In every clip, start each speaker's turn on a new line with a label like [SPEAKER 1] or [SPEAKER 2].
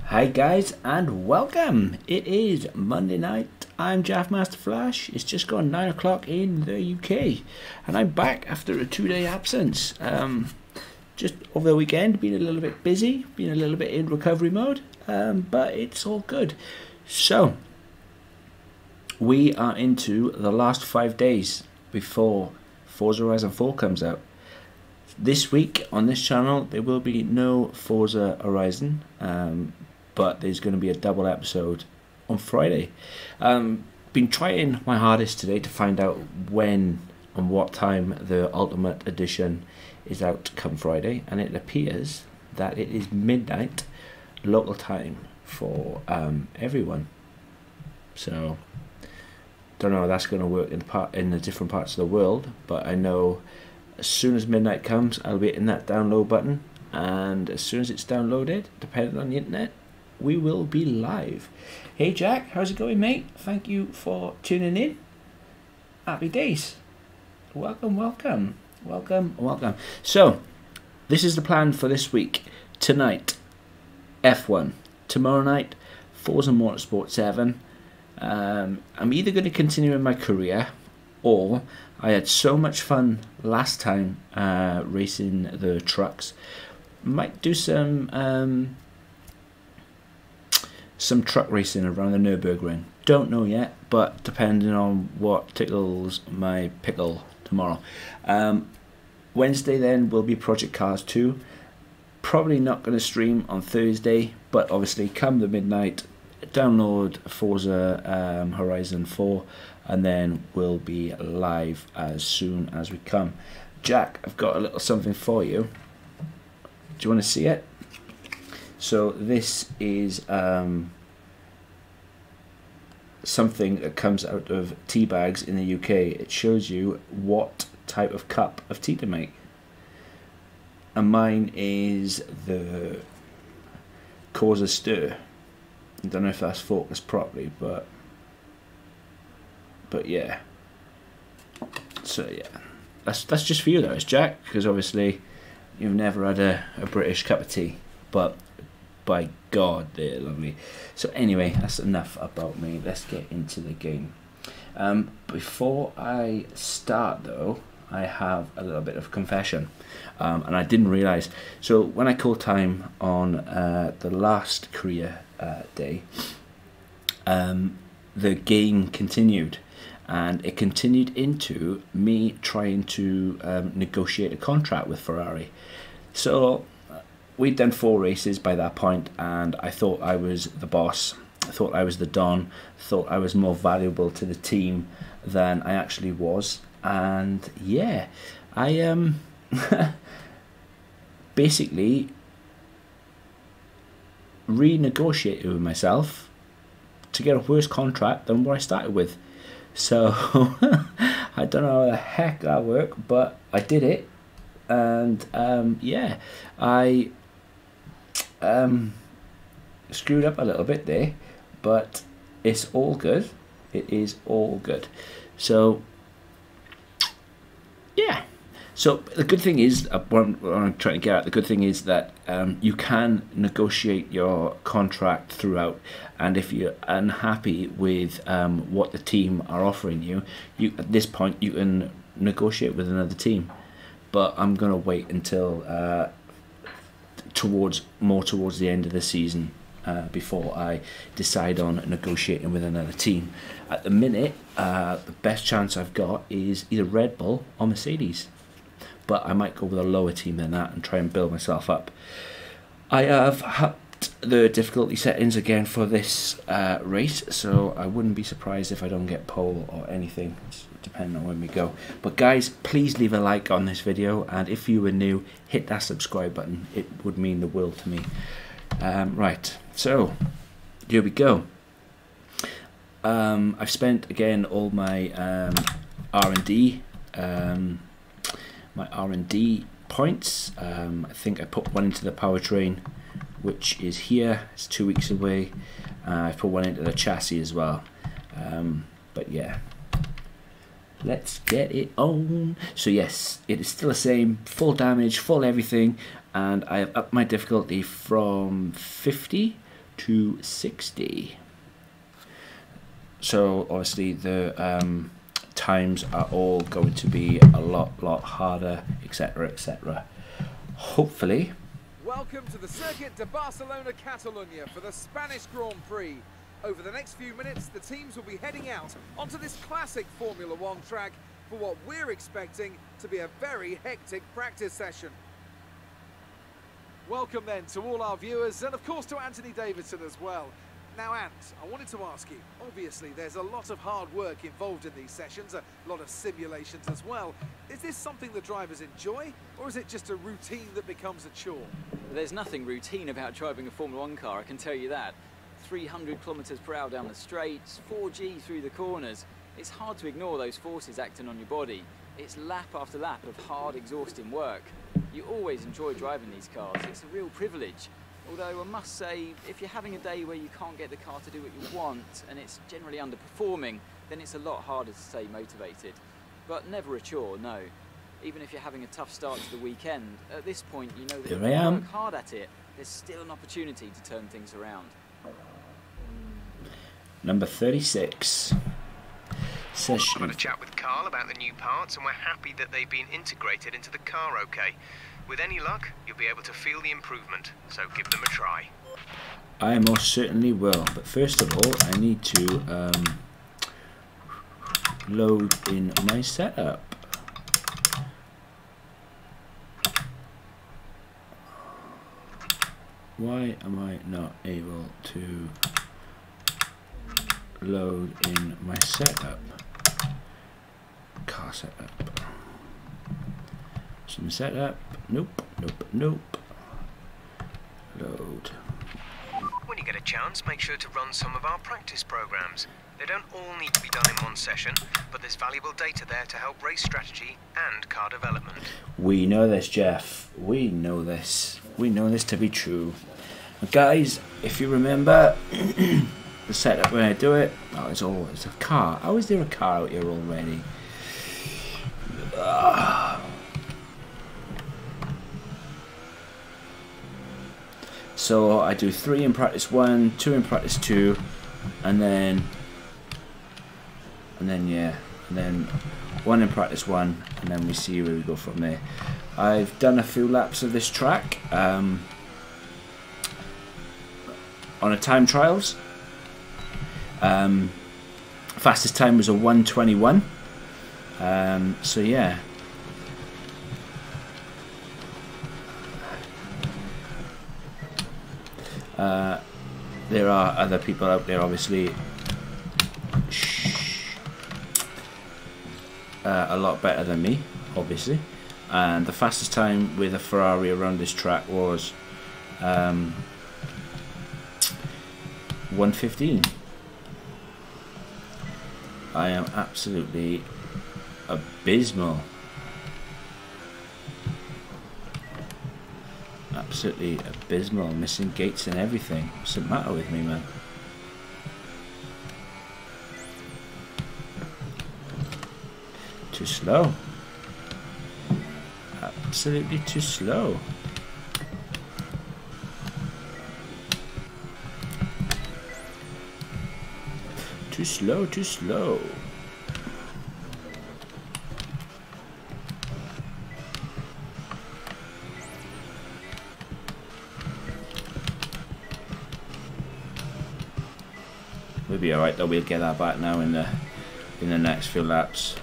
[SPEAKER 1] Hi guys and welcome. It is Monday night. I'm Jaffmaster Flash. It's just gone 9 o'clock in the UK and I'm back after a 2-day absence. Just over the weekend, been a little bit busy, been a little bit in recovery mode, but it's all good. So we are into the last 5 days before Forza Horizon 4 comes out. This week on this channel there will be no Forza Horizon, but there's going to be a double episode on Friday. Been trying my hardest today to find out when and what time the Ultimate Edition is out come Friday, and it appears that it is midnight local time for everyone. So don't know how that's going to work in the different parts of the world, but I know as soon as midnight comes I'll be hitting that download button, and as soon as it's downloaded, depending on the internet, we will be live. Hey Jack, how's it going, mate? Thank you for tuning in. Happy days. Welcome, welcome, welcome, welcome. So, this is the plan for this week. Tonight, F1. Tomorrow night, Forza Motorsport 7. I'm either going to continue in my career, or I had so much fun last time racing the trucks. Might do some truck racing around the Nürburgring. Don't know yet, but depending on what tickles my pickle tomorrow. Wednesday then will be Project Cars 2. Probably not going to stream on Thursday, but obviously come the midnight, download Forza Horizon 4, and then we'll be live as soon as we come. Jack, I've got a little something for you. Do you want to see it? So this is something that comes out of tea bags in the UK. It shows you what type of cup of tea to make. And mine is the Causa Stir. I don't know if that's focused properly, but yeah. So yeah, that's just for you though, it's Jack, because obviously you've never had a British cup of tea, but by God, they're lovely. So anyway, that's enough about me. Let's get into the game. Before I start though, I have a little bit of confession, and I didn't realise. So when I called time on the last career day, the game continued, and it continued into me trying to negotiate a contract with Ferrari. So we'd done 4 races by that point, and I thought I was the boss. I thought I was the Don. Thought I was more valuable to the team than I actually was. And yeah, I basically renegotiated with myself to get a worse contract than what I started with. So I don't know how the heck that worked, but I did it. And yeah, I screwed up a little bit there, but it's all good. It is all good. So yeah, so the good thing is, what I'm trying to get at, the good thing is that you can negotiate your contract throughout, and if you're unhappy with what the team are offering you, at this point you can negotiate with another team. But I'm gonna wait until towards the end of the season before I decide on negotiating with another team. At the minute, the best chance I've got is either Red Bull or Mercedes, but I might go with a lower team than that and try and build myself up. I have upped the difficulty settings again for this race, so I wouldn't be surprised if I don't get pole or anything, depending on when we go. But guys, please leave a like on this video, and if you were new, hit that subscribe button. It would mean the world to me. Right, so here we go. I've spent again all my R&D points. I think I put one into the powertrain, which is here. It's 2 weeks away. I put one into the chassis as well. But yeah, let's get it on. So yes, it is still the same, full damage, full everything, and I have upped my difficulty from 50 to 60. So obviously the times are all going to be a lot harder, etc, etc. Hopefully.
[SPEAKER 2] Welcome to the Circuit de Barcelona, Catalunya for the Spanish Grand Prix. Over the next few minutes, the teams will be heading out onto this classic Formula One track for what we're expecting to be a very hectic practice session. Welcome then to all our viewers, and of course to Anthony Davidson as well. Now Ant, I wanted to ask you, obviously there's a lot of hard work involved in these sessions, a lot of simulations as well. Is this something the drivers enjoy, or is it just a routine that becomes a chore?
[SPEAKER 3] There's nothing routine about driving a Formula One car, I can tell you that. 300 kilometers per hour down the straights, 4G through the corners. It's hard to ignore those forces acting on your body. It's lap after lap of hard, exhausting work. You always enjoy driving these cars. It's a real privilege. Although I must say, if you're having a day where you can't get the car to do what you want and it's generally underperforming, then it's a lot harder to stay motivated. But never a chore, no. Even if you're having a tough start to the weekend, at this point you know that if you work hard at it, there's still an opportunity to turn things around.
[SPEAKER 1] Number 36. Session.
[SPEAKER 4] I've had a chat with Carl about the new parts, and we're happy that they've been integrated into the car okay. With any luck, you'll be able to feel the improvement, so give them a try.
[SPEAKER 1] I most certainly will, but first of all, I need to load in my setup. Why am I not able to load in my setup? Car setup. Some setup. Nope. Load.
[SPEAKER 4] When you get a chance, make sure to run some of our practice programs. They don't all need to be done in one session, but there's valuable data there to help race strategy and car development.
[SPEAKER 1] We know this, Jeff. We know this. We know this to be true. Now, guys, if you remember the setup when I do it, oh, it's always a car. How is there a car out here already? So I do 3 in practice 1, 2 in practice 2, and then 1 in practice 1, and then we see where we go from there. I've done a few laps of this track on a time trials. Fastest time was a 1:21. So yeah. There are other people out there, obviously, a lot better than me, obviously. And the fastest time with a Ferrari around this track was 1:15. I am absolutely abysmal. Absolutely abysmal, missing gates and everything. What's the matter with me, man? Too slow. Absolutely too slow. Too slow, too slow. We'll be alright though, we'll get that back now in the next few laps.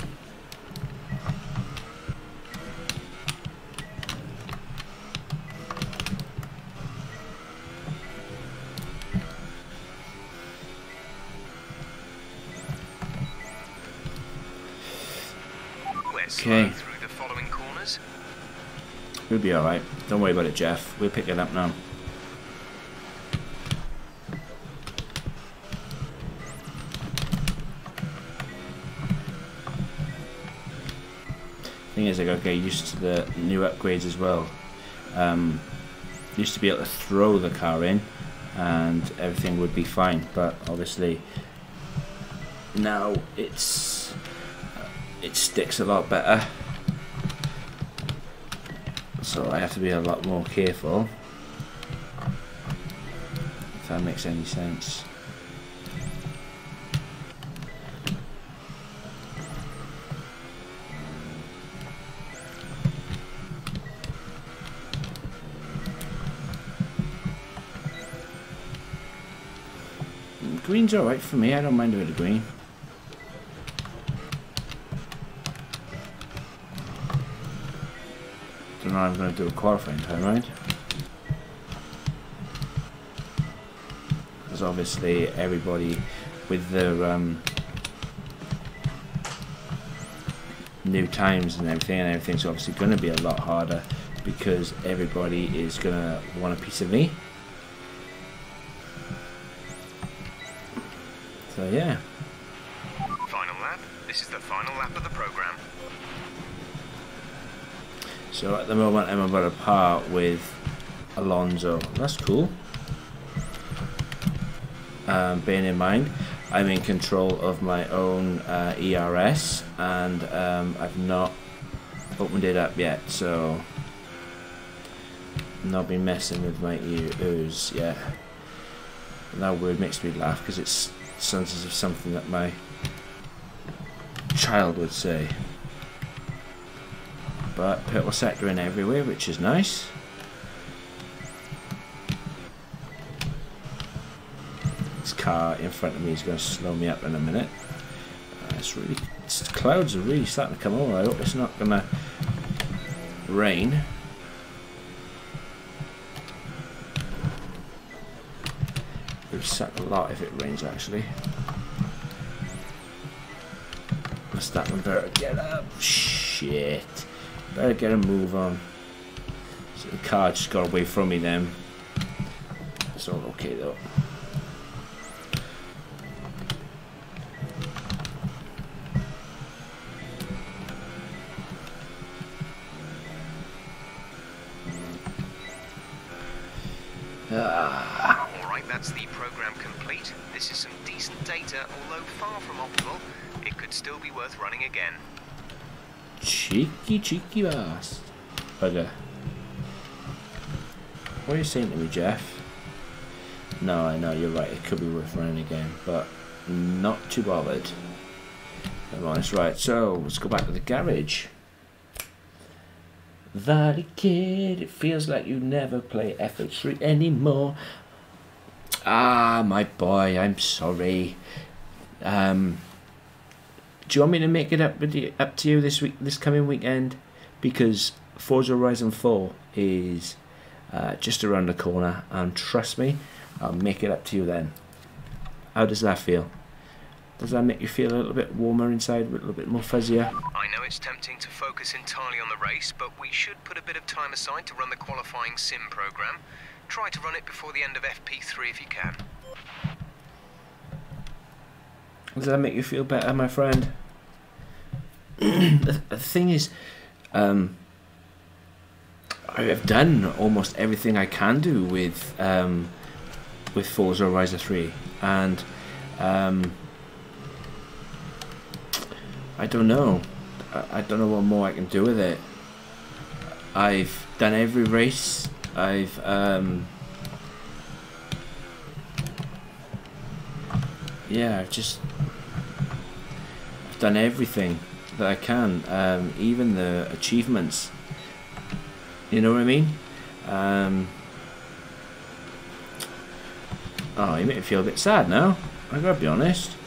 [SPEAKER 1] Okay.
[SPEAKER 4] Through the following corners.
[SPEAKER 1] We'll be alright. Don't worry about it, Jeff. We'll pick it up now. I thing is, I gotta get used to the new upgrades as well. Used to be able to throw the car in and everything would be fine, but obviously now it sticks a lot better, so I have to be a lot more careful, if that makes any sense. Green's alright for me, I don't mind doing the green. Don't know how I'm going to do a qualifying time, right? Because obviously everybody with their new times and everything's obviously going to be a lot harder because everybody is going to want a piece of me. So yeah.
[SPEAKER 4] Final lap. This is the final lap of the program.
[SPEAKER 1] So at the moment I'm about a par with Alonso. That's cool. Bearing in mind I'm in control of my own ERS and I've not opened it up yet, so I've not been messing with my ears yet. And that word makes me laugh because it's sounds as if something that my child would say. But purple sector in everywhere, which is nice. This car in front of me is going to slow me up in a minute. Clouds are really starting to come over. I hope it's not going to rain. It would suck a lot if it rains, actually. Must that one better get up. Shit. Better get a move on. So the car just got away from me then. It's all okay though.
[SPEAKER 4] Alright, that's the program complete. This is some decent data, although far from optimal. It could still be worth running again.
[SPEAKER 1] Cheeky bastard. Bugger. What are you saying to me, Jeff? No, I know, you're right, it could be worth running again, but not too bothered. I'm honest. Right, so let's go back to the garage. Valley Kid, it feels like you never play FH3 anymore. Ah, my boy, I'm sorry. Do you want me to make it up to you this coming weekend? Because Forza Horizon 4 is just around the corner, and trust me, I'll make it up to you then. How does that feel? Does that make you feel a little bit warmer inside, a little bit more fuzzier?
[SPEAKER 4] I know it's tempting to focus entirely on the race, but we should put a bit of time aside to run the qualifying sim program. Try to run it before the end of FP3 if you can.
[SPEAKER 1] Does that make you feel better, my friend? The thing is, I have done almost everything I can do with Forza Horizon 3, and I don't know. I don't know what more I can do with it. I've done every race. I've done everything that I can, even the achievements. You know what I mean? Oh, you make me feel a bit sad now. I gotta be honest.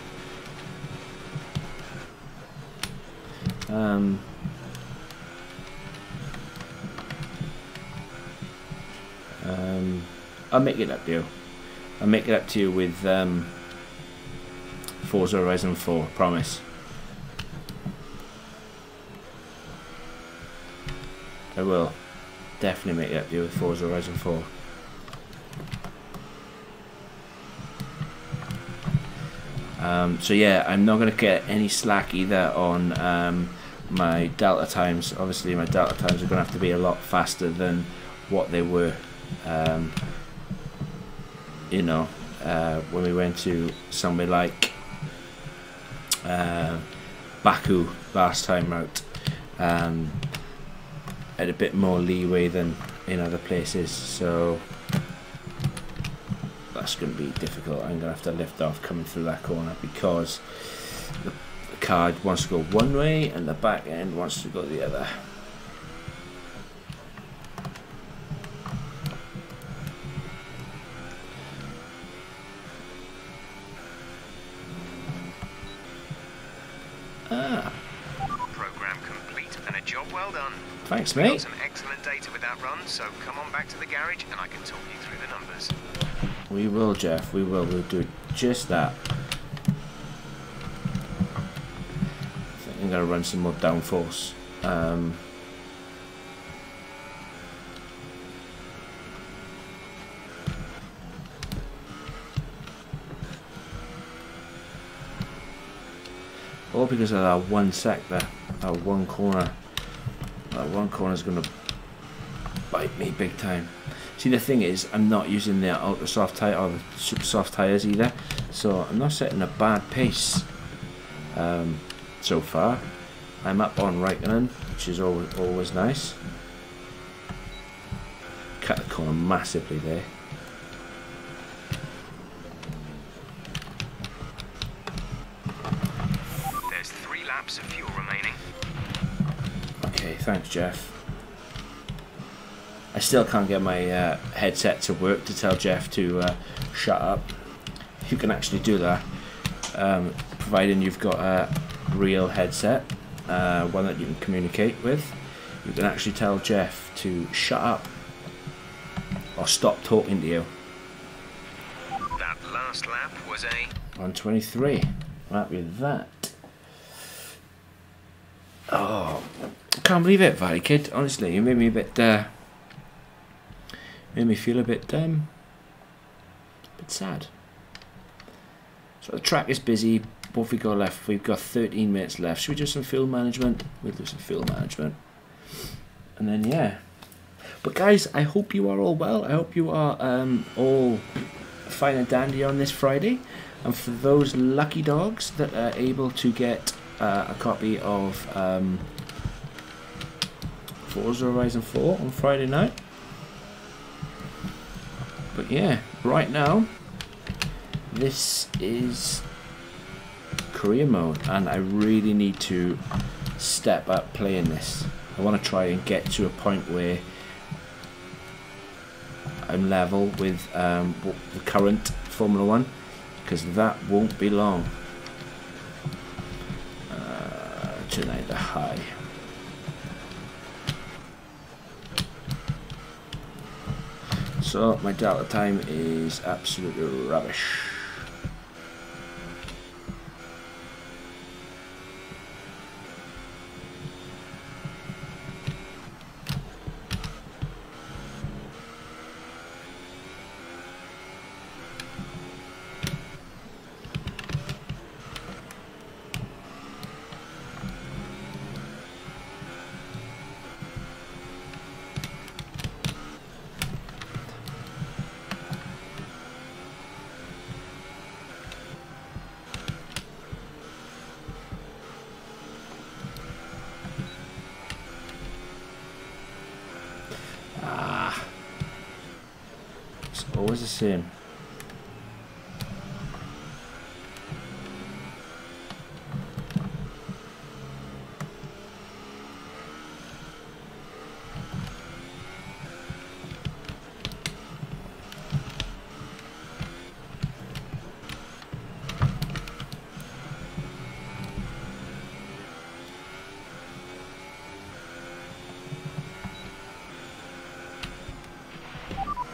[SPEAKER 1] I'll make it up to you. I'll make it up to you with Forza Horizon 4, promise. I will definitely make it up to you with Forza Horizon 4. So yeah, I'm not going to get any slack either on my delta times. Obviously my delta times are going to have to be a lot faster than what they were, you know, when we went to somewhere like Baku last time out. Had a bit more leeway than in other places, so that's going to be difficult. I'm going to have to lift off coming through that corner because the car wants to go one way and the back end wants to go the other.
[SPEAKER 4] Program complete and a job well done.
[SPEAKER 1] Thanks,
[SPEAKER 4] We got
[SPEAKER 1] mate.
[SPEAKER 4] some excellent data with that run, so come on back to the garage and I can talk you through the numbers.
[SPEAKER 1] We will, Jeff. We will. We'll do just that. I think I'm going to run some more downforce. All because of that one sector, that one corner. That one corner is going to bite me big time. See, the thing is, I'm not using the ultra soft tire or the super soft tires either, so I'm not setting a bad pace so far. I'm up on Raikkonen, which is always nice. Cut the corner massively there.
[SPEAKER 4] There's 3 laps of fuel remaining.
[SPEAKER 1] Okay, thanks, Jeff. I still can't get my headset to work to tell Jeff to shut up. You can actually do that, providing you've got a real headset, one that you can communicate with. You can actually tell Jeff to shut up or stop talking to you.
[SPEAKER 4] That last lap was a
[SPEAKER 1] 123. I'm happy with that. Oh, I can't believe it, Valley Kid. Honestly, you made me a bit. Made me feel a bit sad. So the track is busy. What have we got left? We've got 13 minutes left. Should we do some fuel management? We'll do some fuel management. And then, yeah. But guys, I hope you are all well. I hope you are all fine and dandy on this Friday. And for those lucky dogs that are able to get a copy of Forza Horizon 4 on Friday night. But yeah, right now, this is career mode, and I really need to step up playing this. I want to try and get to a point where I'm level with the current Formula 1, because that won't be long. Turn out the high. So my delta time is absolutely rubbish. Always the same.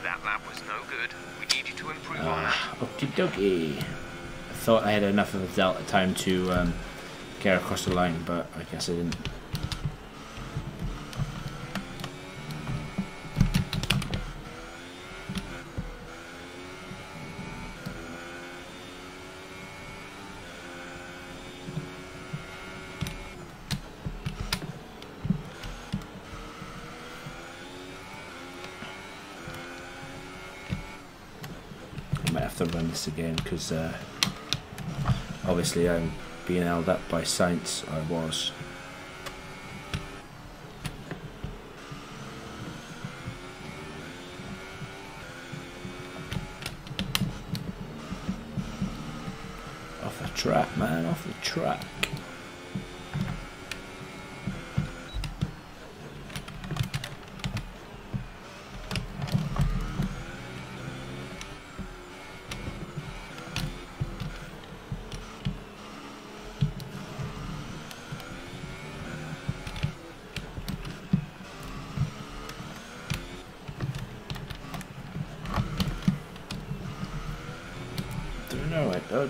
[SPEAKER 4] That lap was no good. We need you to improve on that.
[SPEAKER 1] Okie dokie. I thought I had enough of the delta time to get across the line, but I guess I didn't. to run this again because obviously I'm being held up by science. I was. Off the track, man, off the track.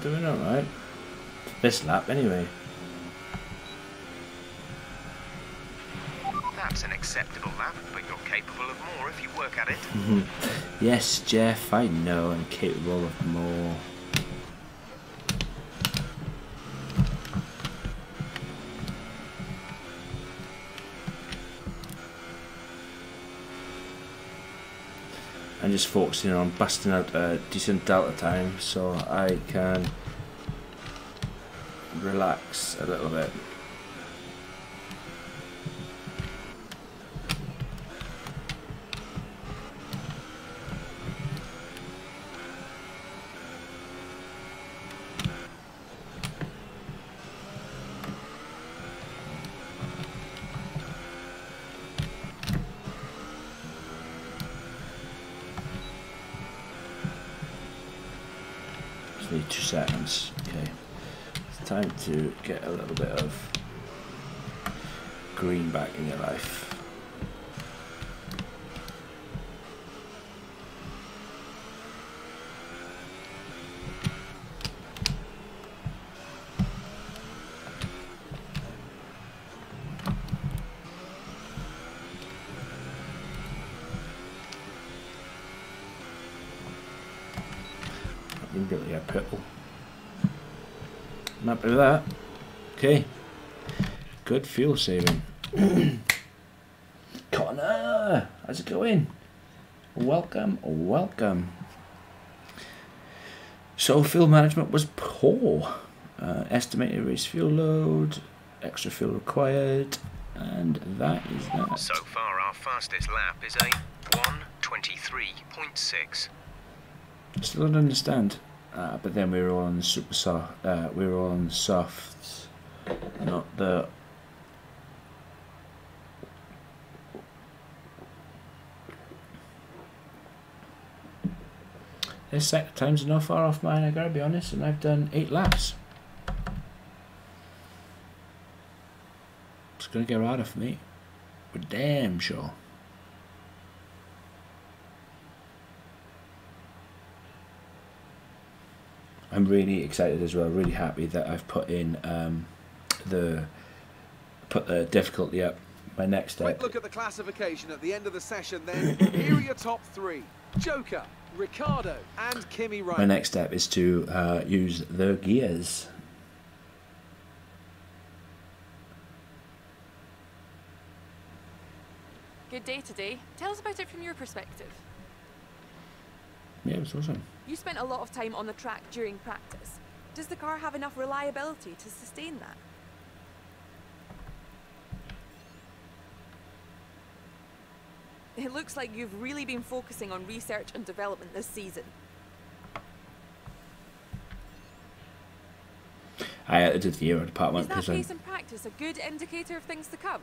[SPEAKER 1] Doing alright. This lap, anyway.
[SPEAKER 4] That's an acceptable lap, but you're capable of more if you work at it.
[SPEAKER 1] Yes, Jeff, I know I'm capable of more. I'm just focusing on busting out a decent delta time so I can relax a little bit. Need 2 seconds. Okay, it's time to get a little bit of green back in your life. Immediately a purple. I'm happy with that. Okay. Good fuel saving. Connor! How's it going? Welcome, welcome. So fuel management was poor. Estimated race fuel load, extra fuel required, and that is that.
[SPEAKER 4] So far our fastest lap is a 1:23.6.
[SPEAKER 1] Still don't understand. But then we were all on the super soft. We were all on the softs, not the. This sector time's not far off mine. I gotta be honest, and I've done 8 laps. It's gonna get harder for me. We're damn sure. I'm really excited as well, really happy that I've put in the difficulty up. My next step.
[SPEAKER 2] Quick look at the classification at the end of the session then. Here are your top 3. Joker, Ricardo and Kimi Raikkonen.
[SPEAKER 1] My next step is to use the gears.
[SPEAKER 5] Good day today. Tell us about it from your perspective.
[SPEAKER 1] Yeah, it was awesome.
[SPEAKER 5] You spent a lot of time on the track during practice. Does the car have enough reliability to sustain that? It looks like you've really been focusing on research and development this season.
[SPEAKER 1] I edited the Euro department
[SPEAKER 5] Is that
[SPEAKER 1] because
[SPEAKER 5] pace in practice a good indicator of things to come?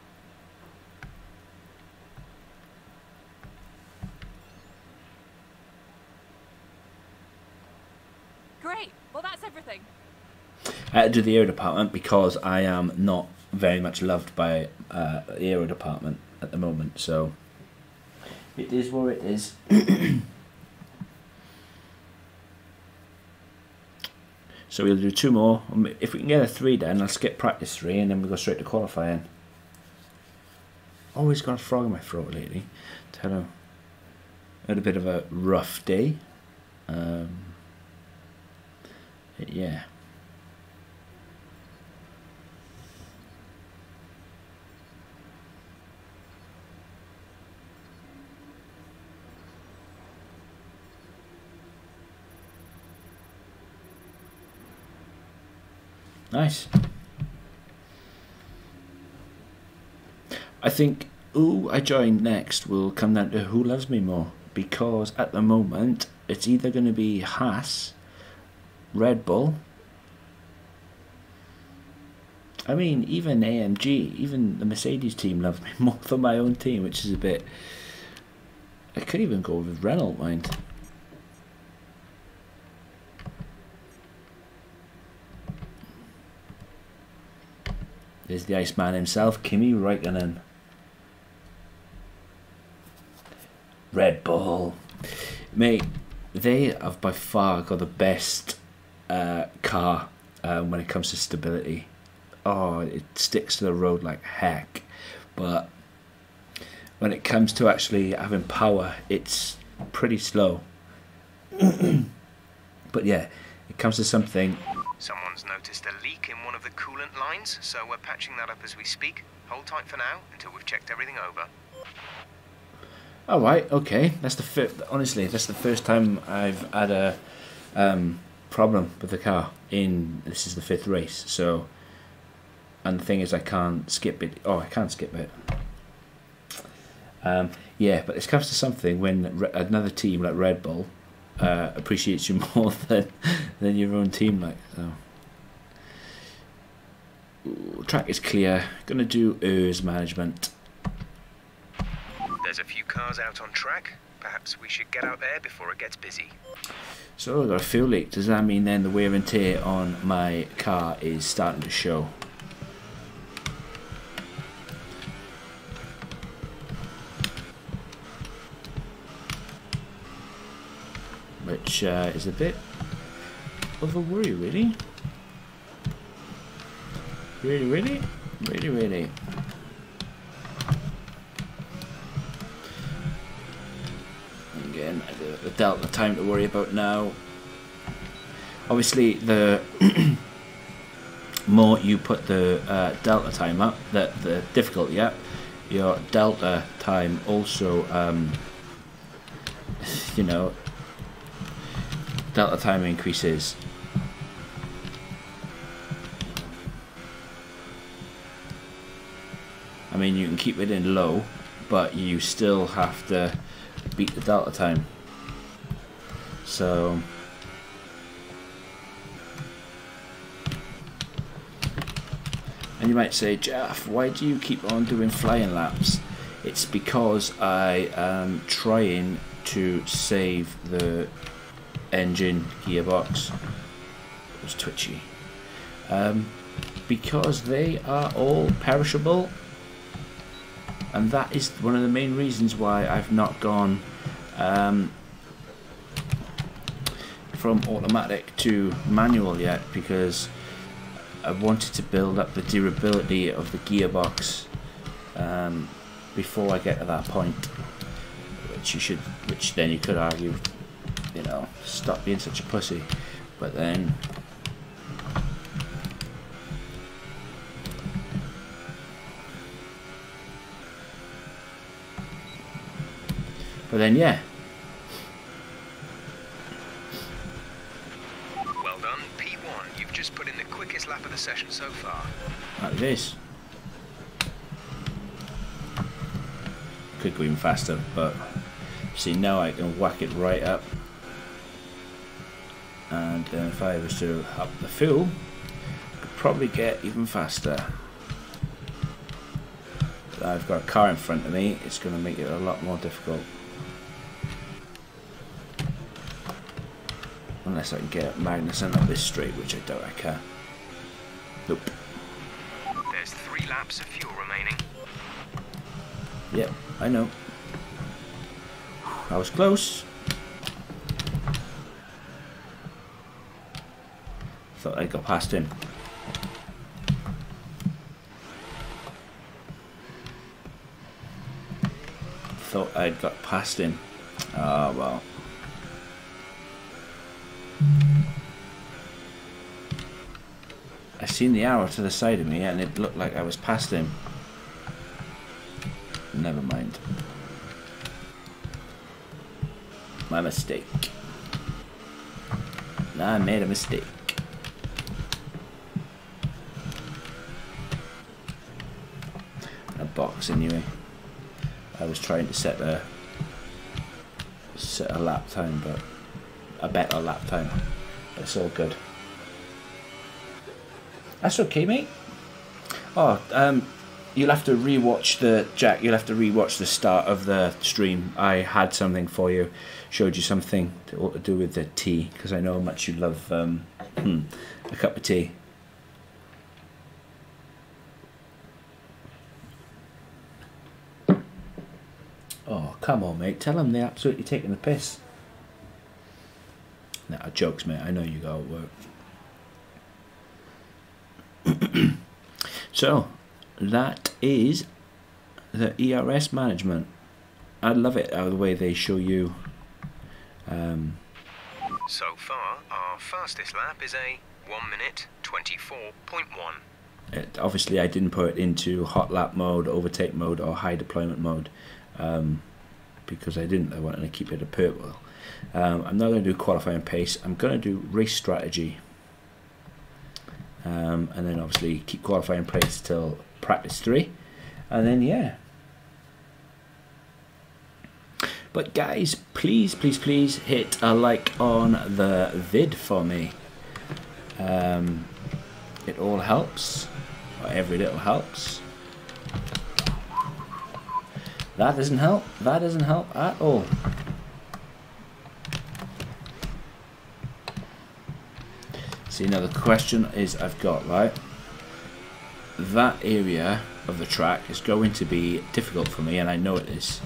[SPEAKER 5] Great. Well, that's everything.
[SPEAKER 1] I had to do the aero department because I am not very much loved by the aero department at the moment, so it is what it is. So we'll do 2 more. If we can get a 3 then I'll skip practice 3 and then we'll go straight to qualifying. Always got a frog in my throat lately. Tell you, I had a bit of a rough day. Yeah. Nice. I think who I join next will come down to who loves me more, because at the moment it's either going to be Haas, Red Bull. I mean, even AMG, even the Mercedes team loves me more than my own team, which is a bit... I could even go with Renault, mind. There's the Iceman himself, Kimi Räikkönen. Red Bull. Mate, they have by far got the best car when it comes to stability. Oh, it sticks to the road like heck. But when it comes to actually having power, it's pretty slow. But yeah, it comes to something.
[SPEAKER 4] Someone's noticed a leak in one of the coolant lines, so we're patching that up as we speak. Hold tight for now until we've checked everything over.
[SPEAKER 1] All right, okay. That's the honestly, that's the first time I've had a problem with the car in. This is the 5th race, so. And the thing is, I can't skip it. Oh, I can't skip it. Yeah, but it comes to something when another team like Red Bull appreciates you more than your own team. Like, so. Ooh, track is clear. Gonna do ERS management.
[SPEAKER 4] There's a few cars out on track. Perhaps we should get out there before it gets busy.
[SPEAKER 1] So I've got a fuel leak. Does that mean then the wear and tear on my car is starting to show? Which is a bit of a worry, really. Really. Again, the delta time to worry about now. Obviously, the more you put the delta time up, the difficulty up, your delta time also, you know, delta time increases. I mean, you can keep it in low, but you still have to beat the delta time. So and you might say, Jeff, why do you keep on doing flying laps? It's because I am trying to save the engine gearbox. It was twitchy. Because they are all perishable, and that is one of the main reasons why I've not gone from automatic to manual yet, because I wanted to build up the durability of the gearbox before I get to that point, which then you could argue, you know, stop being such a pussy, but then yeah.
[SPEAKER 4] Well done, P1. You've just put in the quickest lap of the session so far.
[SPEAKER 1] That it is. Could go even faster, but see, now I can whack it right up. And if I was to up the fuel, I could probably get even faster. But I've got a car in front of me, it's going to make it a lot more difficult. Unless I can get Magnussen up this straight, which I doubt I can. Nope.
[SPEAKER 4] There's 3 laps of fuel remaining.
[SPEAKER 1] Yep, I know. I was close. Thought I got past him. Thought I'd got past him. Ah, well. I seen the arrow to the side of me and it looked like I was past him. Never mind. My mistake. I made a mistake. box anyway. I was trying to set a lap time, but a better lap time. It's all good. That's okay, mate. Oh, you'll have to rewatch Jack. You'll have to rewatch the start of the stream. I had something for you, showed you something to do with the tea, because I know how much you love a cup of tea. Oh, come on, mate. Tell them they're absolutely taking the piss. Nah, jokes, mate. I know you go at work. So, that is the ERS management. I love it, the way they show you.
[SPEAKER 4] So far, our fastest lap is a 1 minute 24.1.
[SPEAKER 1] Obviously, I didn't put it into hot lap mode, overtake mode, or high deployment mode. Because I wanted to keep it a purple. I'm not going to do qualifying pace. I'm going to do race strategy, and then obviously keep qualifying pace till practice 3, and then yeah. But guys, please hit a like on the vid for me. It all helps, or every little helps. That doesn't help. That doesn't help at all. See, now the question is, I've got, right, that area of the track is going to be difficult for me, and I know it is.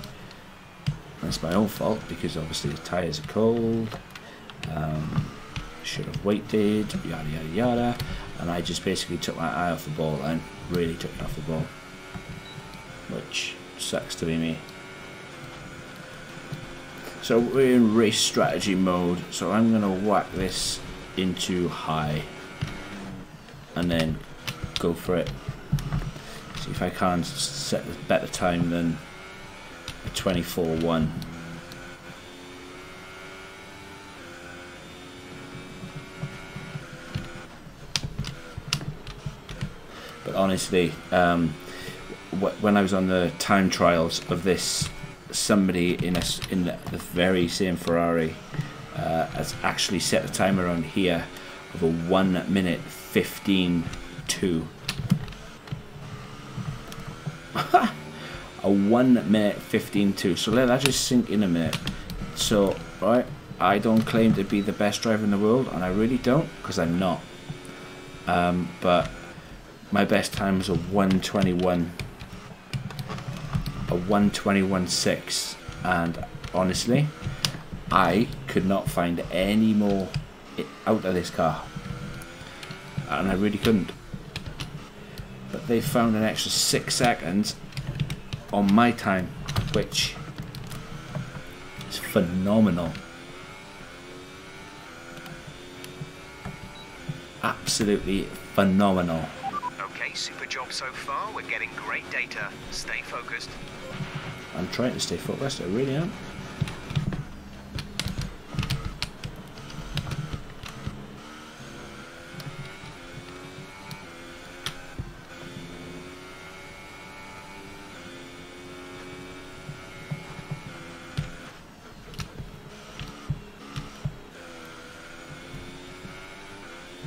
[SPEAKER 1] That's my own fault, because obviously the tyres are cold. Should have waited, yada yada yada, and I just basically took my eye off the ball and really took it off the ball, which sucks to be me. So we're in race strategy mode, so I'm going to whack this into high and then go for it. See if I can set a better time than a 24.1. But honestly, when I was on the time trials of this, somebody in the very same Ferrari has actually set a timer around here of a 1 minute 15.2. A 1 minute 15.2. So let that just sink in a minute. So, right, I don't claim to be the best driver in the world, and I really don't, because I'm not. But my best time was a 1:21. A 1:21.6, and honestly, I could not find any more out of this car, and I really couldn't. But they found an extra 6 seconds on my time, which is phenomenal. Absolutely phenomenal.
[SPEAKER 4] Okay, super job so far. We're getting great data. Stay focused.
[SPEAKER 1] I'm trying to stay focused, I really am.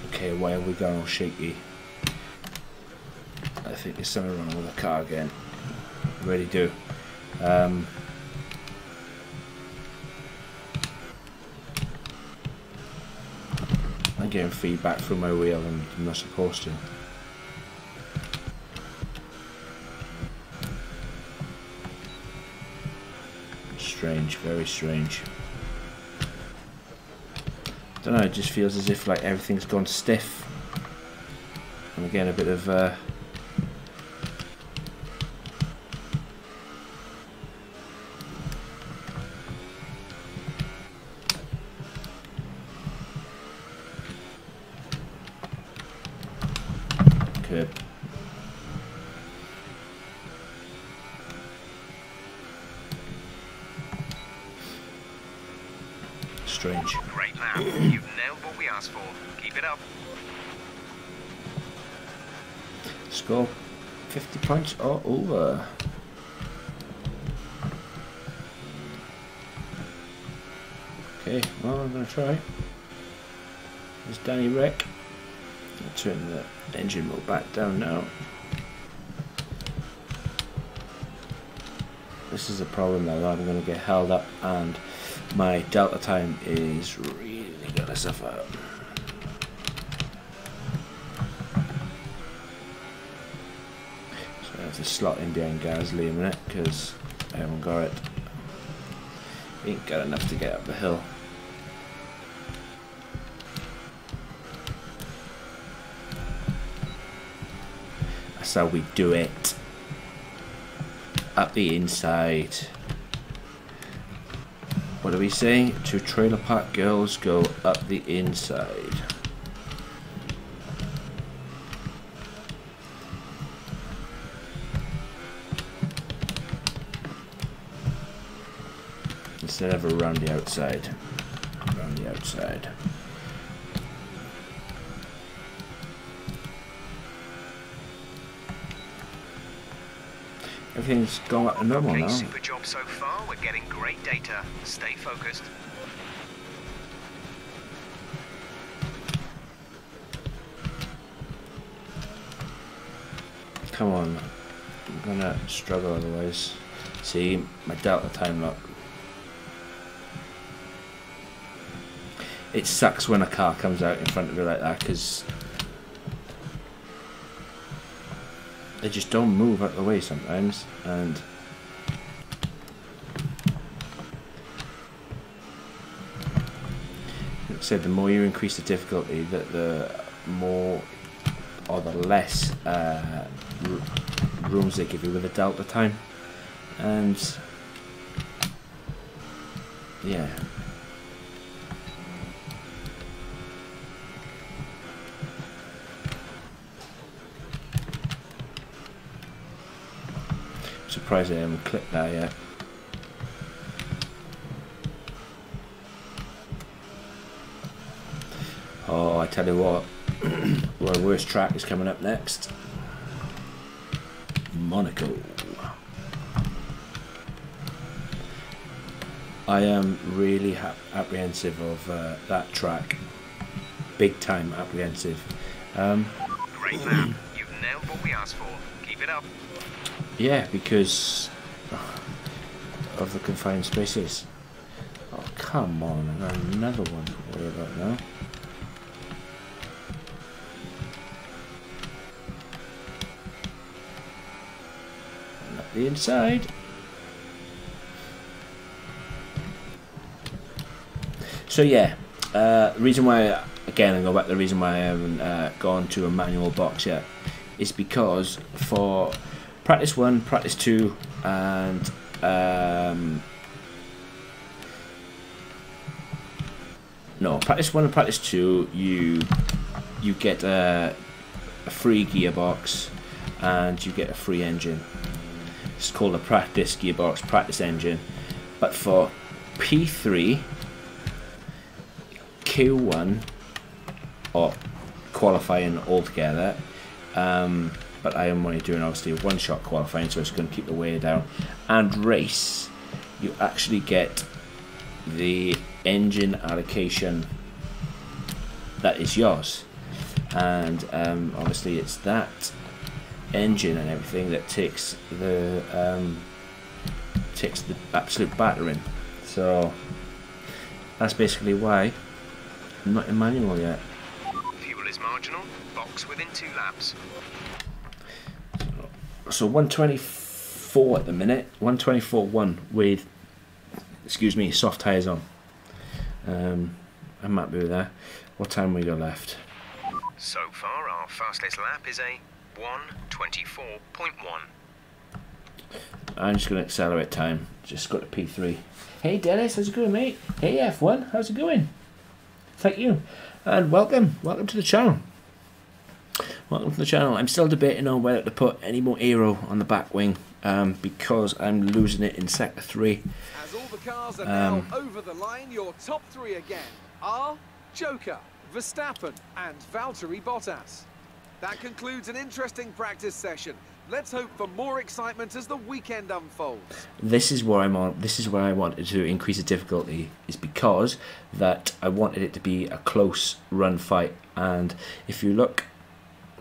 [SPEAKER 1] Okay, why are we going all shaky? I think there's something wrong with the car again. I really do. I'm getting feedback from my wheel and I'm not supposed to. Strange, very strange. I don't know, it just feels as if like everything's gone stiff. I'm getting a bit of curb. Strange.
[SPEAKER 4] Great lap. You've nailed what we asked for. Keep it up.
[SPEAKER 1] Score 50 points or over. Okay, well, I'm going to try. There's Danny Rick. I'll turn the engine mode back down now. This is a problem though, I'm going to get held up and my delta time is really going to suffer. So I have to slot in behind Gasly a minute because I haven't got it. Ain't got enough to get up the hill. That's how we do it. Up the inside. What do we say? Two trailer park girls go up the inside. Instead of around the outside. Around the outside. Everything's going up to normal now.
[SPEAKER 4] Super job so far. We're getting great data. Stay focused.
[SPEAKER 1] Come on. I'm gonna struggle otherwise. See, my delta time lock. It sucks when a car comes out in front of you like that because they just don't move out of the way sometimes, and like I said, the more you increase the difficulty, the more or the less rooms they give you with the delta time, and yeah. Surprised I haven't clicked that yet. Oh, I tell you what, our worst track is coming up next. Monaco. I am really apprehensive of that track. Big time apprehensive.
[SPEAKER 4] Great man. You've nailed what we asked for. Keep it up.
[SPEAKER 1] Yeah, because of the confined spaces. Oh, come on, I got another one to worry about now. And up the inside. So yeah, the reason why, again, I go back to the reason why I haven't gone to a manual box yet is because for practice 1, practice 2, and no, practice 1 and practice 2, you get a free gearbox and you get a free engine. It's called a practice gearbox, practice engine. But for P3, Q1, or qualifying altogether, but I am only doing obviously one-shot qualifying, so it's going to keep the weight down. And race, you actually get the engine allocation that is yours, and obviously it's that engine and everything that takes the absolute battering. So that's basically why I'm not in manual yet.
[SPEAKER 4] Fuel is marginal. Box within 2 laps.
[SPEAKER 1] So 124 at the minute, 124.1 with, excuse me, soft tyres on. I'm happy with that. What time we got left?
[SPEAKER 4] So far, our fastest lap is a 1:24.1.
[SPEAKER 1] I'm just going to accelerate time. Just got to P3. Hey Dennis, how's it going, mate? Hey F1, how's it going? Thank you, and welcome to the channel. Welcome to the channel. I'm still debating on whether to put any more aero on the back wing because I'm losing it in sector 3.
[SPEAKER 2] As all the cars are now over the line, your top 3 again are Joker, Verstappen and Valtteri Bottas. That concludes an interesting practice session. Let's hope for more excitement as the weekend unfolds.
[SPEAKER 1] This is where I'm on. This is where I wanted to increase the difficulty, is because that I wanted it to be a close run fight. And if you look,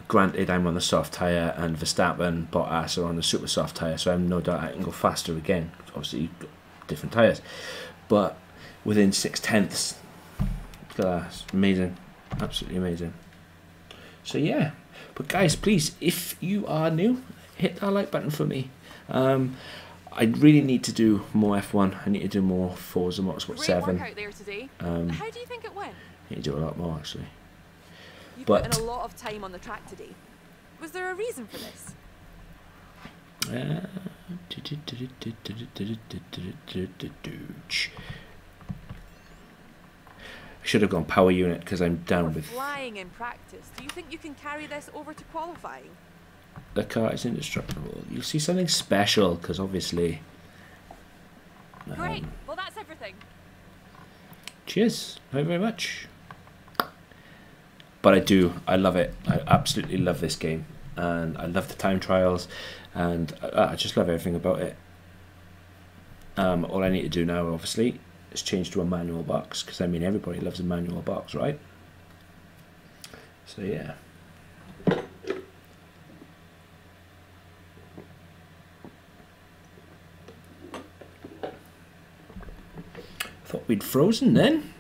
[SPEAKER 1] granted, I'm on the soft tyre and Verstappen, Bottas are on the super soft tyre, so I'm no doubt I can go faster again. Obviously, different tyres, but within 0.6. That's amazing, absolutely amazing. So yeah, but guys, please, if you are new, hit that like button for me. I really need to do more F1. I need to do more Forza Motorsport 7.
[SPEAKER 5] Great workout there today. How do you think it went?
[SPEAKER 1] I need to do a lot more actually.
[SPEAKER 5] You put in a lot of time on the track today. Was there a reason for this?
[SPEAKER 1] I should have gone power unit because I'm down with.
[SPEAKER 5] Flying in practice. Do you think you can carry this over to qualifying?
[SPEAKER 1] The car is indestructible. You'll see something special because obviously.
[SPEAKER 5] Great. Well, that's everything.
[SPEAKER 1] Cheers. Thank you very much. But I love it. I absolutely love this game, and I love the time trials, and I just love everything about it. All I need to do now, obviously, is change to a manual box, because I mean everybody loves a manual box, right? So yeah. Thought we'd frozen then.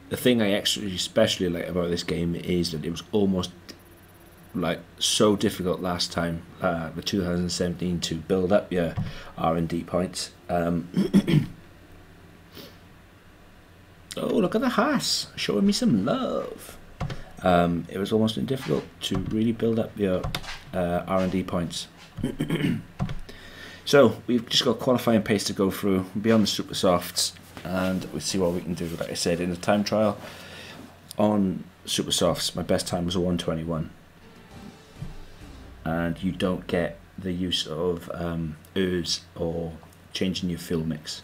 [SPEAKER 1] The thing I actually especially like about this game is that it was almost like so difficult last time, the 2017, to build up your R&D points. Oh, look at the Haas showing me some love. It was almost difficult to really build up your R&D points. So we've just got qualifying pace to go through beyond the super softs, and we'll see what we can do. Like I said, in the time trial on super softs, my best time was a 1:21, and you don't get the use of ERS or changing your fuel mix.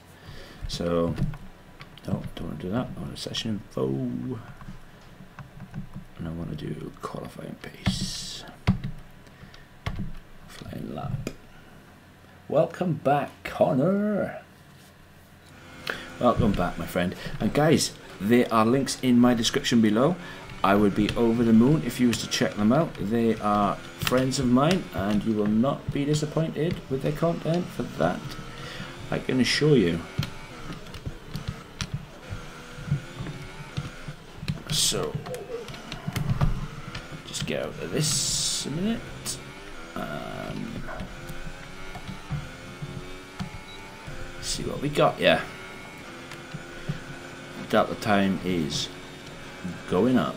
[SPEAKER 1] So no, don't want to do that. I want a session info, and I want to do qualifying pace, flying lap. Welcome back, Connor. Welcome back, my friend. And guys, there are links in my description below. I would be over the moon if you was to check them out. They are friends of mine, and you will not be disappointed with their content. For that, I can assure you. So, just get out of this a minute. See what we got. Yeah. Delta time is going up.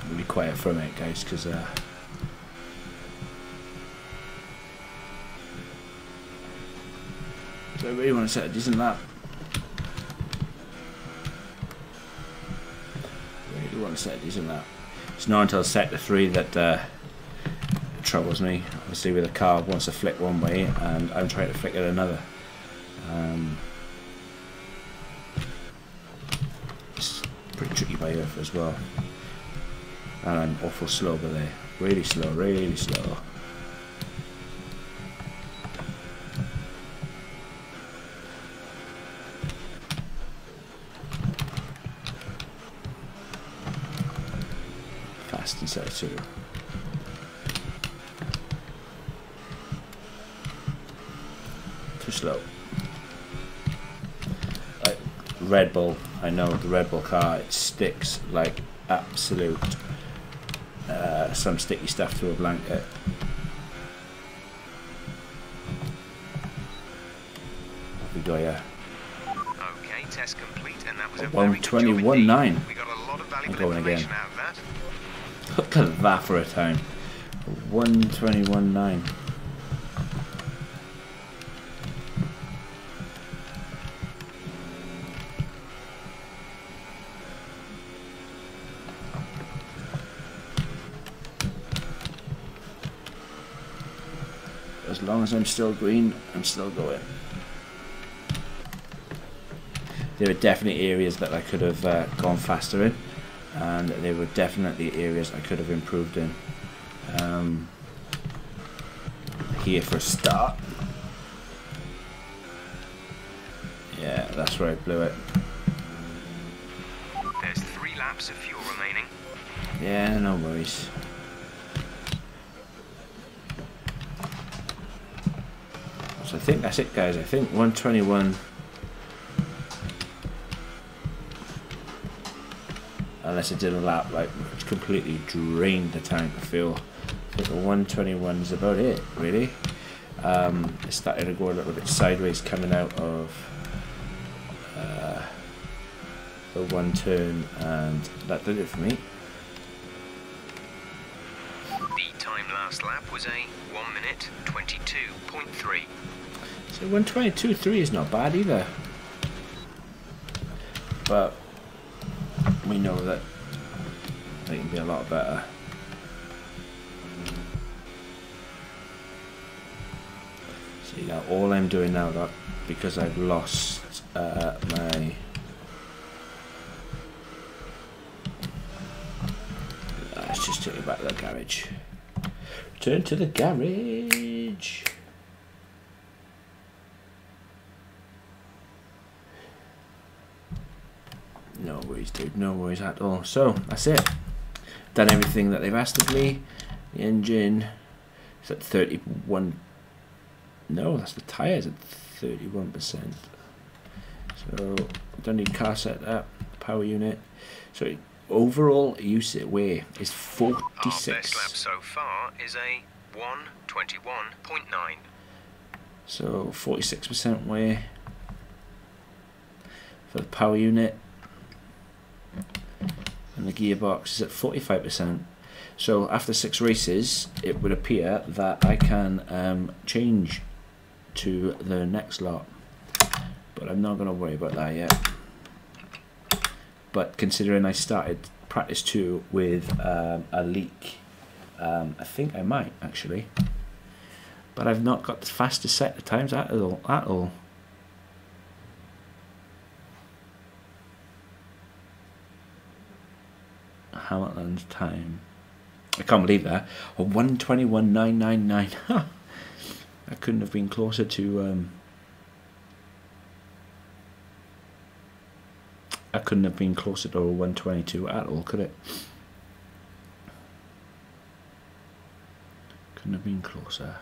[SPEAKER 1] We'll be quiet for a minute, guys, because I really want to set a decent lap. Really want to set a decent lap. It's not until sector 3 that troubles me. Obviously, with a car wants to flick one way and I'm trying to flick it another. It's pretty tricky by earth as well, and I'm awful slow over there. Really slow, really slow. Fast inside too. Too slow. Like Red Bull, I know the Red Bull car, it sticks like absolute some sticky stuff through a blanket. Off we go, yeah.
[SPEAKER 4] Okay, test complete, and that was a
[SPEAKER 1] 121.9.
[SPEAKER 4] We got a lot of valuable
[SPEAKER 1] going again.
[SPEAKER 4] information out of that.
[SPEAKER 1] Look at that for a time. 121.9. as long as I'm still green, I'm still going. There are definitely areas that I could have gone faster in, and there were definitely areas I could have improved in. Here for a start. Yeah, that's where I blew it.
[SPEAKER 4] There's 3 laps of fuel remaining.
[SPEAKER 1] Yeah, no worries. So I think that's it, guys. I think 121. Unless I did a lap like completely drained the tank of fuel. I think the 121 is about it, really. It started to go a little bit sideways coming out of the one turn, and that did it for me.
[SPEAKER 4] The time last lap was a 1 minute 22.3.
[SPEAKER 1] So 122.3 is not bad either. But we know that they can be a lot better. See, now all I'm doing now, that because I've lost my let's just take it back to the garage. Return to the garage. No worries, dude, no worries at all. So that's it. Done everything that they've asked of me. The engine is at 31. No, that's the tyres at 31%. So don't need car setup, power unit. So overall usage weight is 46.
[SPEAKER 4] Our best lap so far is a 1:21.9.
[SPEAKER 1] So 46% weight for the power unit. And the gearbox is at 45%. So after 6 races, it would appear that I can change to the next lot. But I'm not going to worry about that yet. But considering I started practice 2 with a leak, I think I might actually. But I've not got the fastest set of times at all. Hamilton's time. I can't believe that. A 1:21.999. Huh. I couldn't have been closer to. I couldn't have been closer to a 1:22 at all, could it? Couldn't have been closer.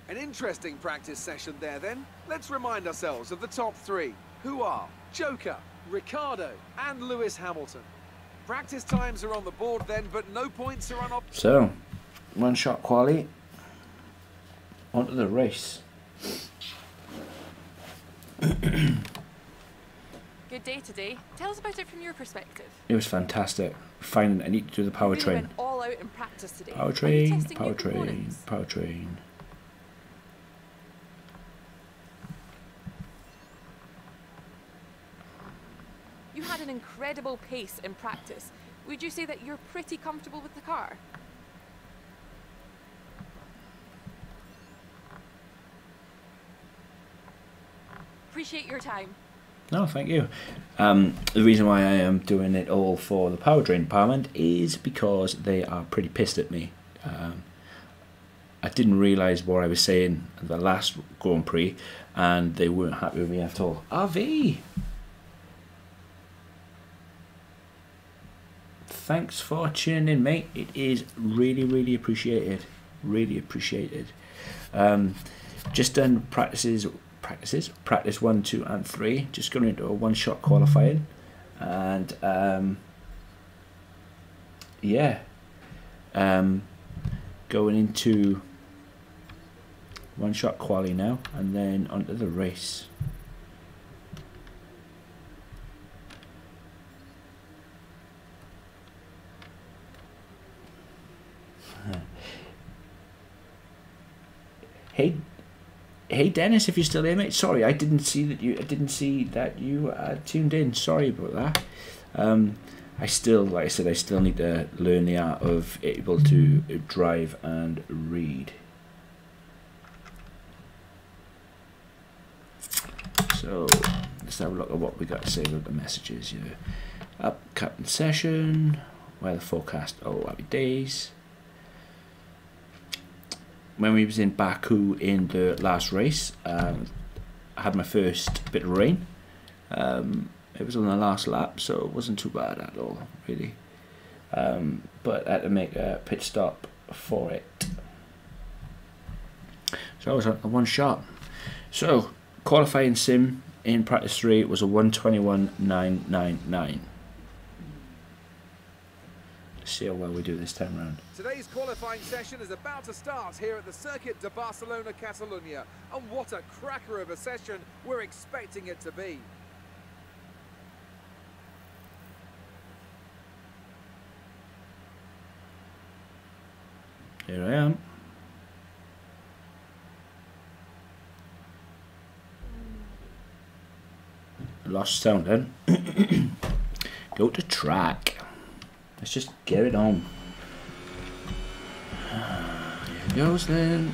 [SPEAKER 2] An interesting practice session there then. Let's remind ourselves of the top 3, who are Joker, Ricciardo and Lewis Hamilton. Practice times are on the board then, but no points are on
[SPEAKER 1] So, one shot quali. Onto the race.
[SPEAKER 5] Good day today. Tell us about it from your perspective.
[SPEAKER 1] It was fantastic. Finding I need to do the powertrain.
[SPEAKER 5] You really went all out in practice today.
[SPEAKER 1] Powertrain.
[SPEAKER 5] You had an incredible pace in practice. Would you say that you're pretty comfortable with the car? Appreciate your time.
[SPEAKER 1] No, thank you. The reason why I am doing it all for the powertrain department is because they are pretty pissed at me. I didn't realise what I was saying at the last Grand Prix, and they weren't happy with me at all. RV! Thanks for tuning in, mate. It is really, really appreciated. Really appreciated. Just done practice 1, 2 and 3. Just going into a one-shot qualifying, and yeah, going into one-shot quali now, and then onto the race. Hey Dennis, if you're still there, mate. Sorry, I didn't see that you. tuned in. Sorry about that. I still, like I said, I still need to learn the art of able to drive and read. So let's have a look at what we got to say about the messages here. Up captain session, weather forecast, oh happy days. When we was in Baku in the last race, I had my first bit of rain. It was on the last lap, so it wasn't too bad at all, really. But I had to make a pit stop for it. So I was on a one shot. So qualifying sim in practice 3 was a 1:21.999. Let's see how well we do this time round.
[SPEAKER 2] Today's qualifying session is about to start here at the Circuit de Barcelona, Catalunya. And what a cracker of a session we're expecting it to be.
[SPEAKER 1] Here I am. Lost sound then. Go to track. Let's just get it on. Here it goes then.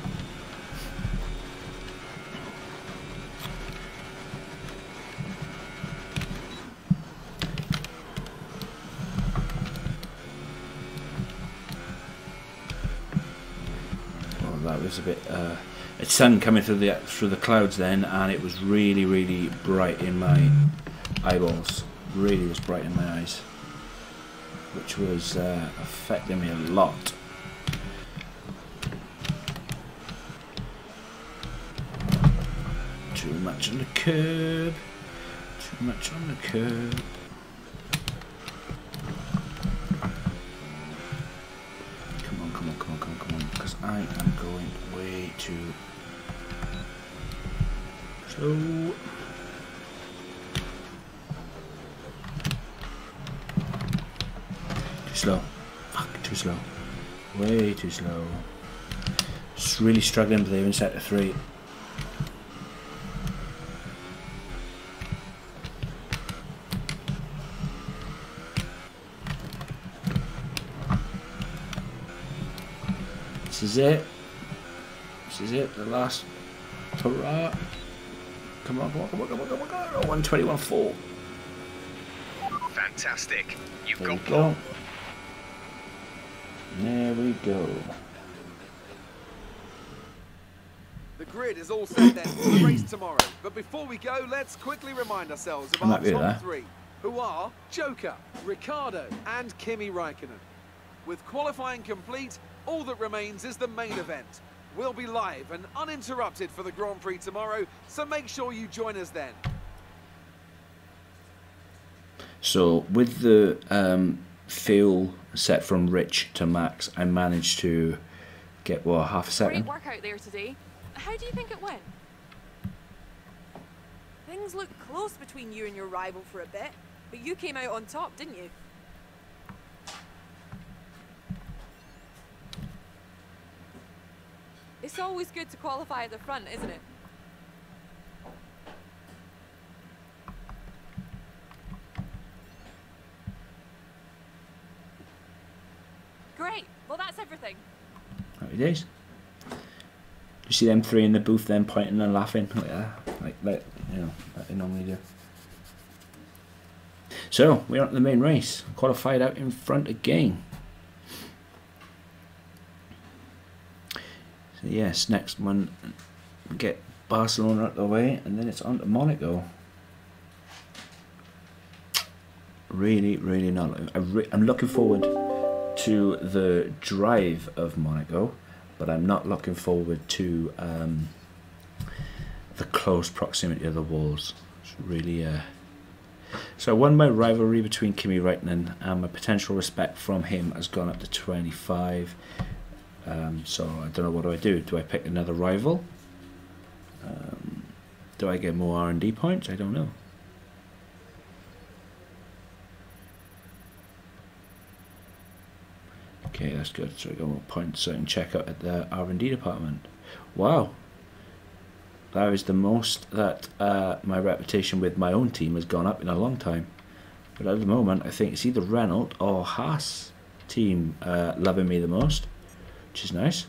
[SPEAKER 1] Well, that was a bit. It's sun coming through the clouds then, and it was really bright in my eyeballs. Really was bright in my eyes, which was affecting me a lot. Too much on the curb. Too much on the curb. Come on, because I am going way too slow. Too slow. Fuck, too slow. Way too slow. Just really struggling with even sector 3. This is it. This is it. The last hurrah. Come on. Oh, 1:21.4.
[SPEAKER 4] Fantastic. You've
[SPEAKER 1] There we
[SPEAKER 4] got
[SPEAKER 1] go.
[SPEAKER 4] pole.
[SPEAKER 1] There we go.
[SPEAKER 2] The grid is all set then for the race tomorrow. But before we go, let's quickly remind ourselves of
[SPEAKER 1] I'm
[SPEAKER 2] our
[SPEAKER 1] happy with
[SPEAKER 2] top
[SPEAKER 1] that.
[SPEAKER 2] 3, who are Joker, Ricciardo and Kimi Räikkönen. With qualifying complete, all that remains is the main event. We'll be live and uninterrupted for the Grand Prix tomorrow, so make sure you join us then.
[SPEAKER 1] So with the fuel set from rich to max, I managed to get, what, half a second?
[SPEAKER 5] Great workout there today. How do you think it went? Things looked close between you and your rival for a bit, but you came out on top, didn't you? It's always good to qualify at the front, isn't it? Great. Well, that's everything.
[SPEAKER 1] Happy days. You see them 3 in the booth then pointing and laughing like that, like you know, like they normally do. So we're on to the main race. Qualified out in front again. So yes, next one, get Barcelona out of the way, and then it's on to Monaco. Really not. I'm looking forward to the drive of Monaco, but I'm not looking forward to the close proximity of the walls. It's really So I won my rivalry between Kimi Räikkönen, and my potential respect from him has gone up to 25. So I don't know, what do? Do I pick another rival? Do I get more R&D points? I don't know. Okay, that's good. So I got more points so I can check out at the R&D department. Wow. That is the most that my reputation with my own team has gone up in a long time. But at the moment, I think it's either Renault or Haas team loving me the most, which is nice.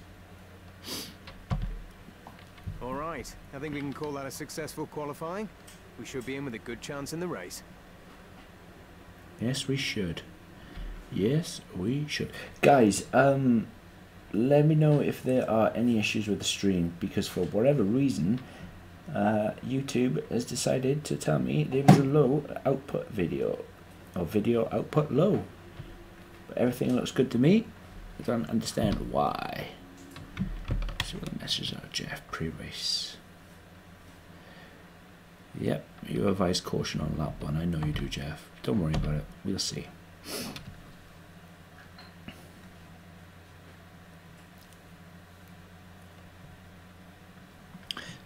[SPEAKER 6] All right, I think we can call that a successful qualifying. We should be in with a good chance in the race.
[SPEAKER 1] Yes, we should. Yes, we should. Guys, let me know if there are any issues with the stream, because for whatever reason, YouTube has decided to tell me there was a low output video, or video output low. But everything looks good to me. I don't understand why. See what the messages are. Jeff, pre-race. Yep, you advise caution on lap 1. I know you do, Jeff. Don't worry about it. We'll see.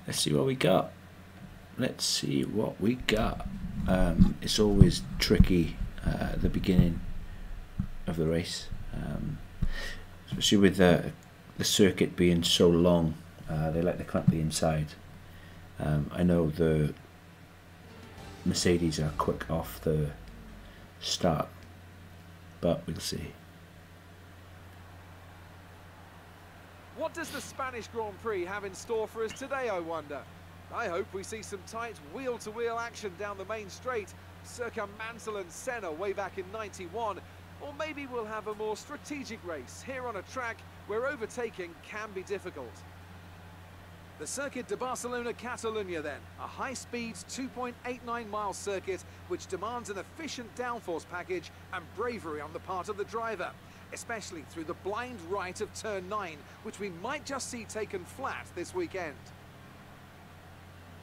[SPEAKER 1] Let's see what we got. Let's see what we got. It's always tricky at the beginning of the race, especially with the circuit being so long. They like to clamp the inside. I know the Mercedes are quick off the start, but we'll see.
[SPEAKER 2] What does the Spanish Grand Prix have in store for us today, I wonder? I hope we see some tight wheel-to-wheel action down the main straight, circa Mansell and Senna way back in '91, or maybe we'll have a more strategic race here on a track where overtaking can be difficult. The Circuit de Barcelona-Catalunya then, a high-speed 2.89-mile circuit which demands an efficient downforce package and bravery on the part of the driver, especially through the blind right of turn 9, which we might just see taken flat this weekend.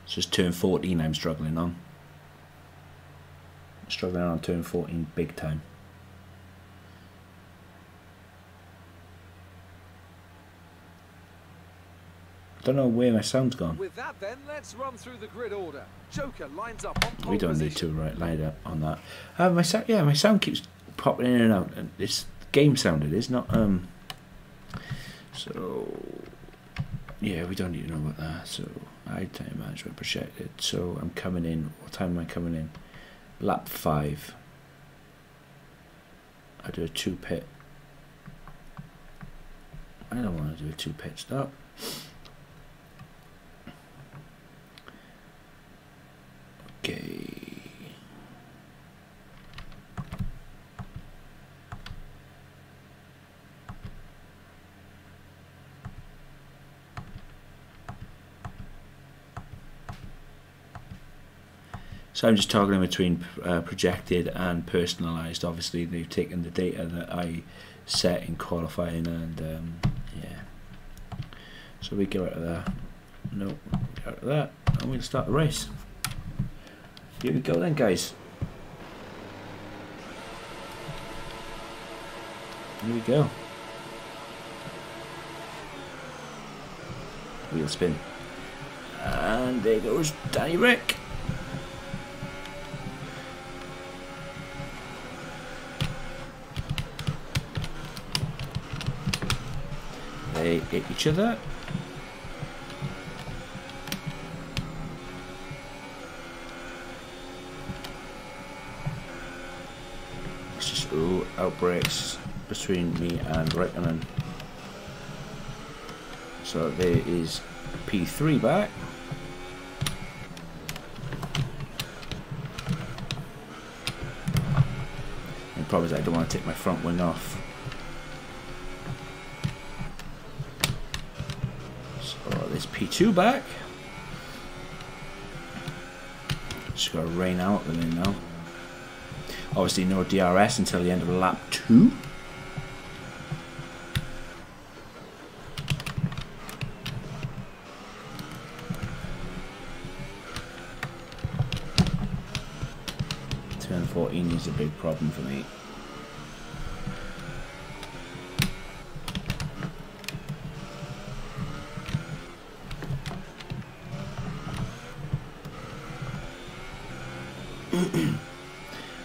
[SPEAKER 1] It's just turn 14 I'm struggling on. Struggling on turn 14 big time. I don't know where my sound's gone.
[SPEAKER 2] With that then, let's run through the grid order. Joker lines up on pole
[SPEAKER 1] We don't
[SPEAKER 2] position.
[SPEAKER 1] need to line up on that. My sound keeps popping in and out, and it's game sound. It is not. So yeah, we don't need to know about that. So time management projected. So I'm coming in. What time am I coming in? Lap 5. I do a 2-pit. I don't want to do a 2-pit stop. Okay. So I'm just toggling between projected and personalized. Obviously they've taken the data that I set in qualifying, and yeah. So we go out of that. Nope, get out of that, and we'll start the race. Here we go then, guys. Here we go. Wheel spin. And there goes Danny Rick. They hit each other. It's just outbreaks between me and Raikkonen. So there is P3 back. The problem is I don't want to take my front wing off. There's P2 back. Just got to rain out the lane now. Obviously no DRS until the end of lap 2. Turn 14 is a big problem for me.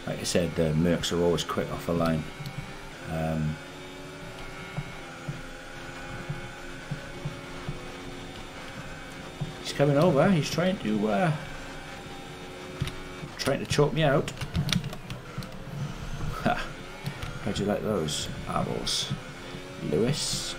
[SPEAKER 1] Like I said, the Mercs are always quick off the line. He's coming over. He's trying to choke me out. How'd you like those apples, Lewis?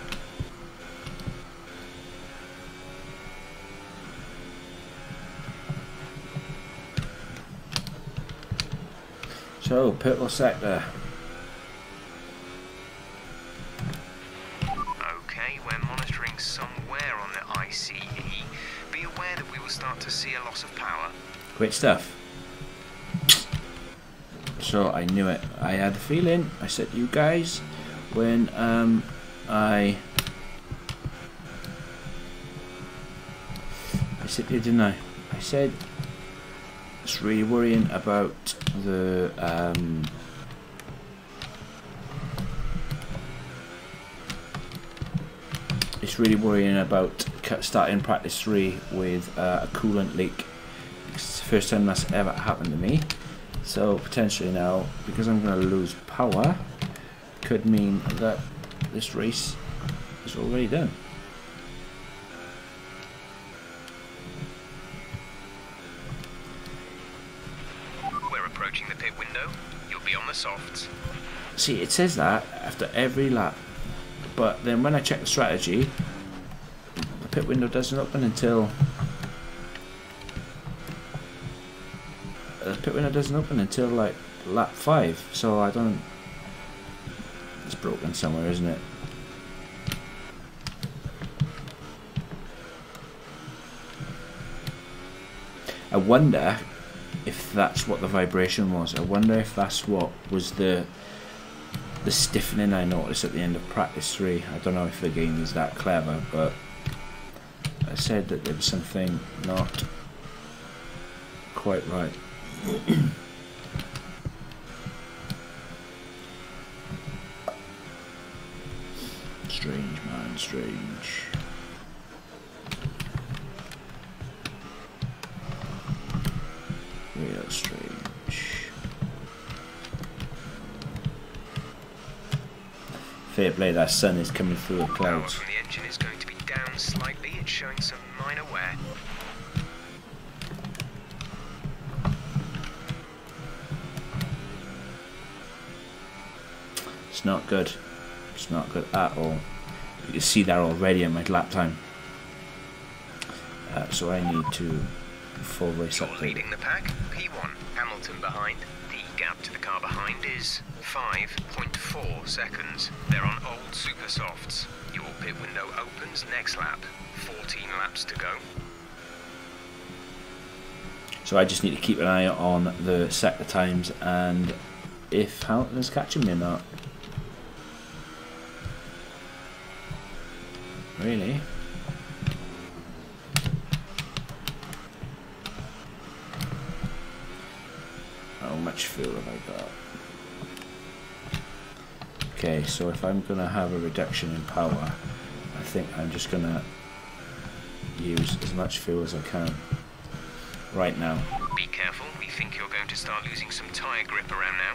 [SPEAKER 1] So, purple sector.
[SPEAKER 4] Okay, we're monitoring somewhere on the ICE. Be aware that we will start to see a loss of power.
[SPEAKER 1] Great stuff. So I knew it. I had a feeling. I said to you guys when I said to you, didn't I? I said it's really worrying about the it's really worrying about starting practice 3 with a coolant leak. It's the first time that's ever happened to me. So potentially now, because I'm going to lose power, could mean that this race is already done.
[SPEAKER 4] We're approaching the pit window. You'll be on the softs.
[SPEAKER 1] See, it says that after every lap, but then when I check the strategy, the pit window doesn't open until like lap 5, so I don't. It's broken somewhere, isn't it? I wonder if that's what the vibration was. I wonder if that's what was the stiffening I noticed at the end of practice 3. I don't know if the game is that clever, but I said that there was something not quite right. Strange, man, strange. Real strange. Fair play, that sun is coming through the
[SPEAKER 4] Power
[SPEAKER 1] clouds.
[SPEAKER 4] from the engine is going to be down slightly. It's showing some minor wear.
[SPEAKER 1] It's not good. It's not good at all. You can see that already in my lap time. So I need to full race
[SPEAKER 4] You're
[SPEAKER 1] update.
[SPEAKER 4] leading the pack. P1, Hamilton behind. The gap to the car behind is 5.4 seconds. They're on old super softs. Your pit window opens next lap. 14 laps to go.
[SPEAKER 1] So I just need to keep an eye on the sector times and if Hamilton is catching me or not. Really? How much fuel have I got? Okay, so if I'm going to have a reduction in power, I think I'm just going to use as much fuel as I can right now.
[SPEAKER 4] Be careful, we think you're going to start losing some tyre grip around now.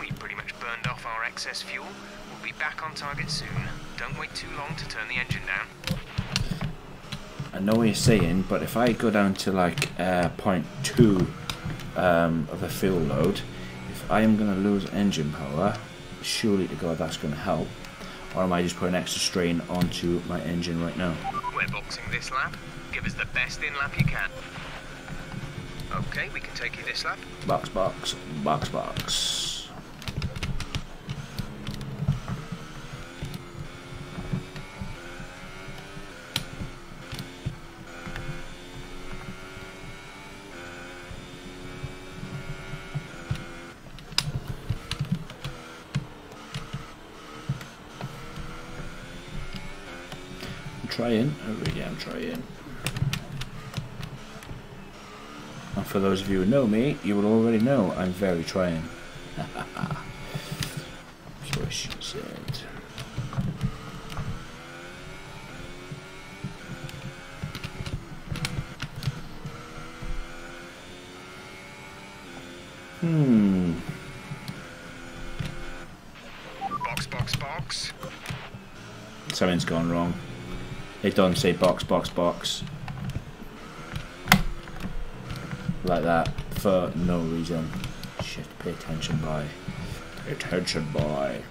[SPEAKER 4] We pretty much burned off our excess fuel. We'll be back on target soon. Don't wait too long to turn the engine down.
[SPEAKER 1] I know what you're saying, but if I go down to like 0.2 of the fuel load, if I am going to lose engine power, surely to God that's going to help. Or am I just putting extra strain onto my engine right now?
[SPEAKER 4] We're boxing this lap. Give us the best in lap you can. Okay, we can take you this lap.
[SPEAKER 1] Box, box, box, box. Trying, I really am trying. And for those of you who know me, you will already know I'm very trying. That's what she said.
[SPEAKER 4] Box, box, box.
[SPEAKER 1] Something's gone wrong. It doesn't say box, box, box. Like that for no reason. Shit, pay attention, boy. Pay attention, boy.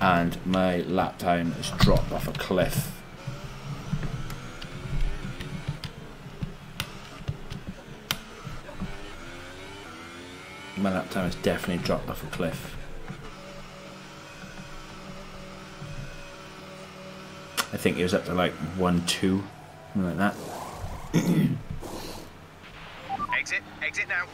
[SPEAKER 1] And my lap time has dropped off a cliff. My lap time has definitely dropped off a cliff. I think it was up to like 1-2, something like that.
[SPEAKER 4] Exit now.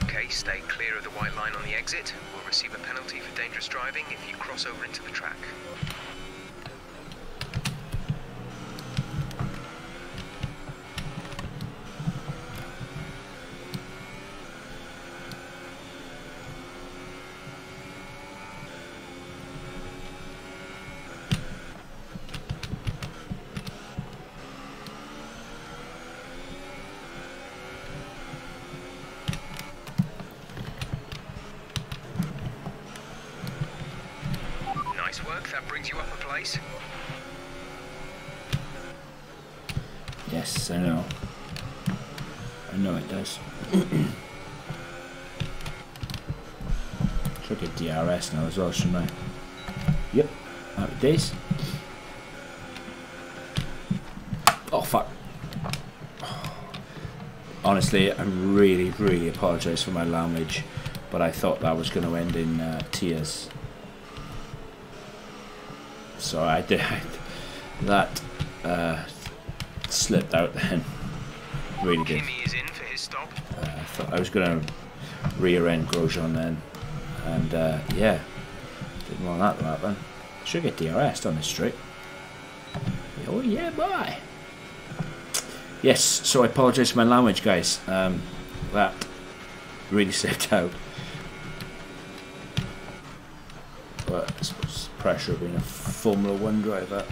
[SPEAKER 4] Okay, stay clear of the white line on the exit. We'll receive a penalty for dangerous driving if you cross over into the track. Work, that brings you up a place.
[SPEAKER 1] Yes, I know. I know it does. Should get DRS now as well, shouldn't I? Yep, happy days. Oh fuck. Honestly, I really apologise for my language, but I thought that was going to end in tears. So I did that slipped out then. Really did.
[SPEAKER 4] Kimi is in for his stop.
[SPEAKER 1] I thought I was going to rear end Grosjean then, and yeah, didn't want that to happen. Should get DRS'd on this straight. Oh yeah, boy. Yes. So I apologise for my language, guys. That really slipped out. But I suppose pressure of being a Formula 1 driver,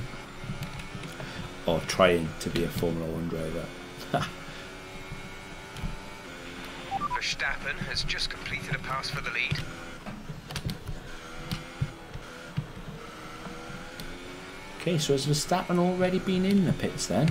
[SPEAKER 1] or trying to be a Formula 1 driver.
[SPEAKER 4] Verstappen has just completed a pass for the lead.
[SPEAKER 1] Okay, so has Verstappen already been in the pits then?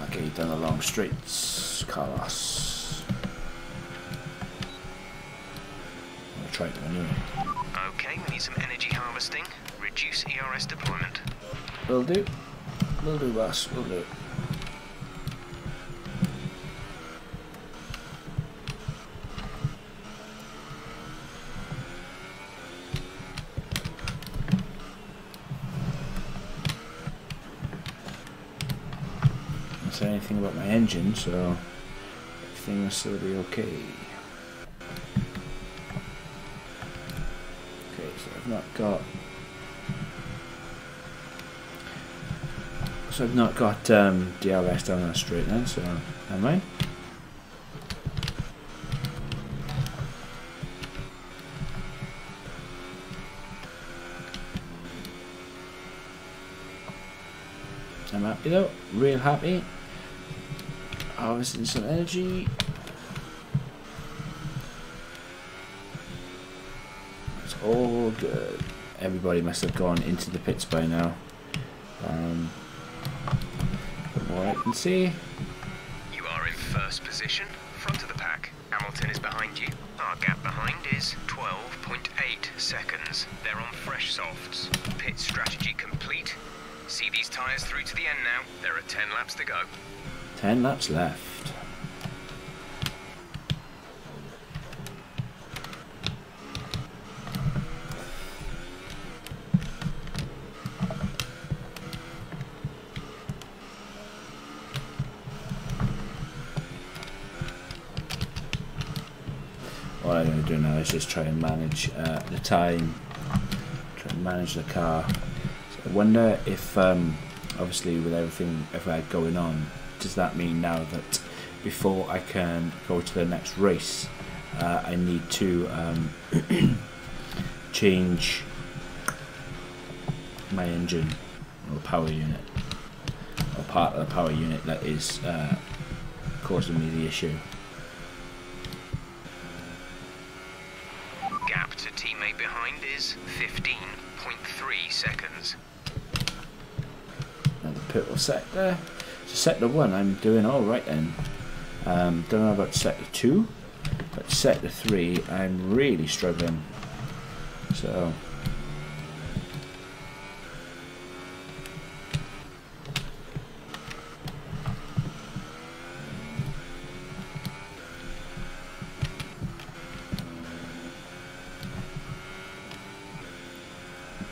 [SPEAKER 1] Okay, down the long straights, Carlos. I'm gonna try it anyway.
[SPEAKER 4] Okay, we need some energy harvesting. Reduce ERS deployment.
[SPEAKER 1] Will do. Will do, boss. Will do. Don't say anything about my engine, so everything will still be okay. Okay, so I've not got. So I've not got DRS down that straight then, so never mind. I'm happy though, real happy. Harvesting some energy. It's all good. Everybody must have gone into the pits by now. From what I can see.
[SPEAKER 4] You are in first position, front of the pack. Hamilton is behind you. Our gap behind is 12.8 seconds. They're on fresh softs. Pit strategy complete. See these tyres through to the end now. There are 10 laps to go.
[SPEAKER 1] 10 laps left. What I'm going to do now is just try and manage the time, try and manage the car. So I wonder if, obviously with everything I've had going on, does that mean now that before I can go to the next race, I need to change my engine or power unit, or part of the power unit that is causing me the issue.
[SPEAKER 4] Gap to teammate behind is 15.3 seconds.
[SPEAKER 1] And the pit will sector. So sector 1 I'm doing alright then. Don't know about sector 2, but sector 3 I'm really struggling. So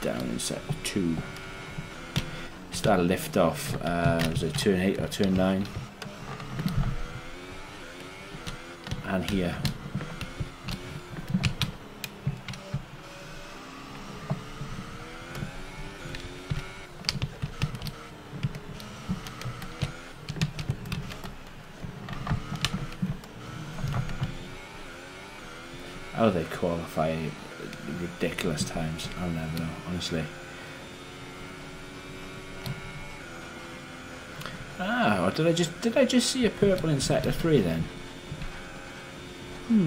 [SPEAKER 1] down in sector 2. Start a lift off. Was it turn 8 or turn 9? And here. How they qualify ridiculous times, I'll never know, honestly. Ah, or did I just see a purple in sector 3 then? It'd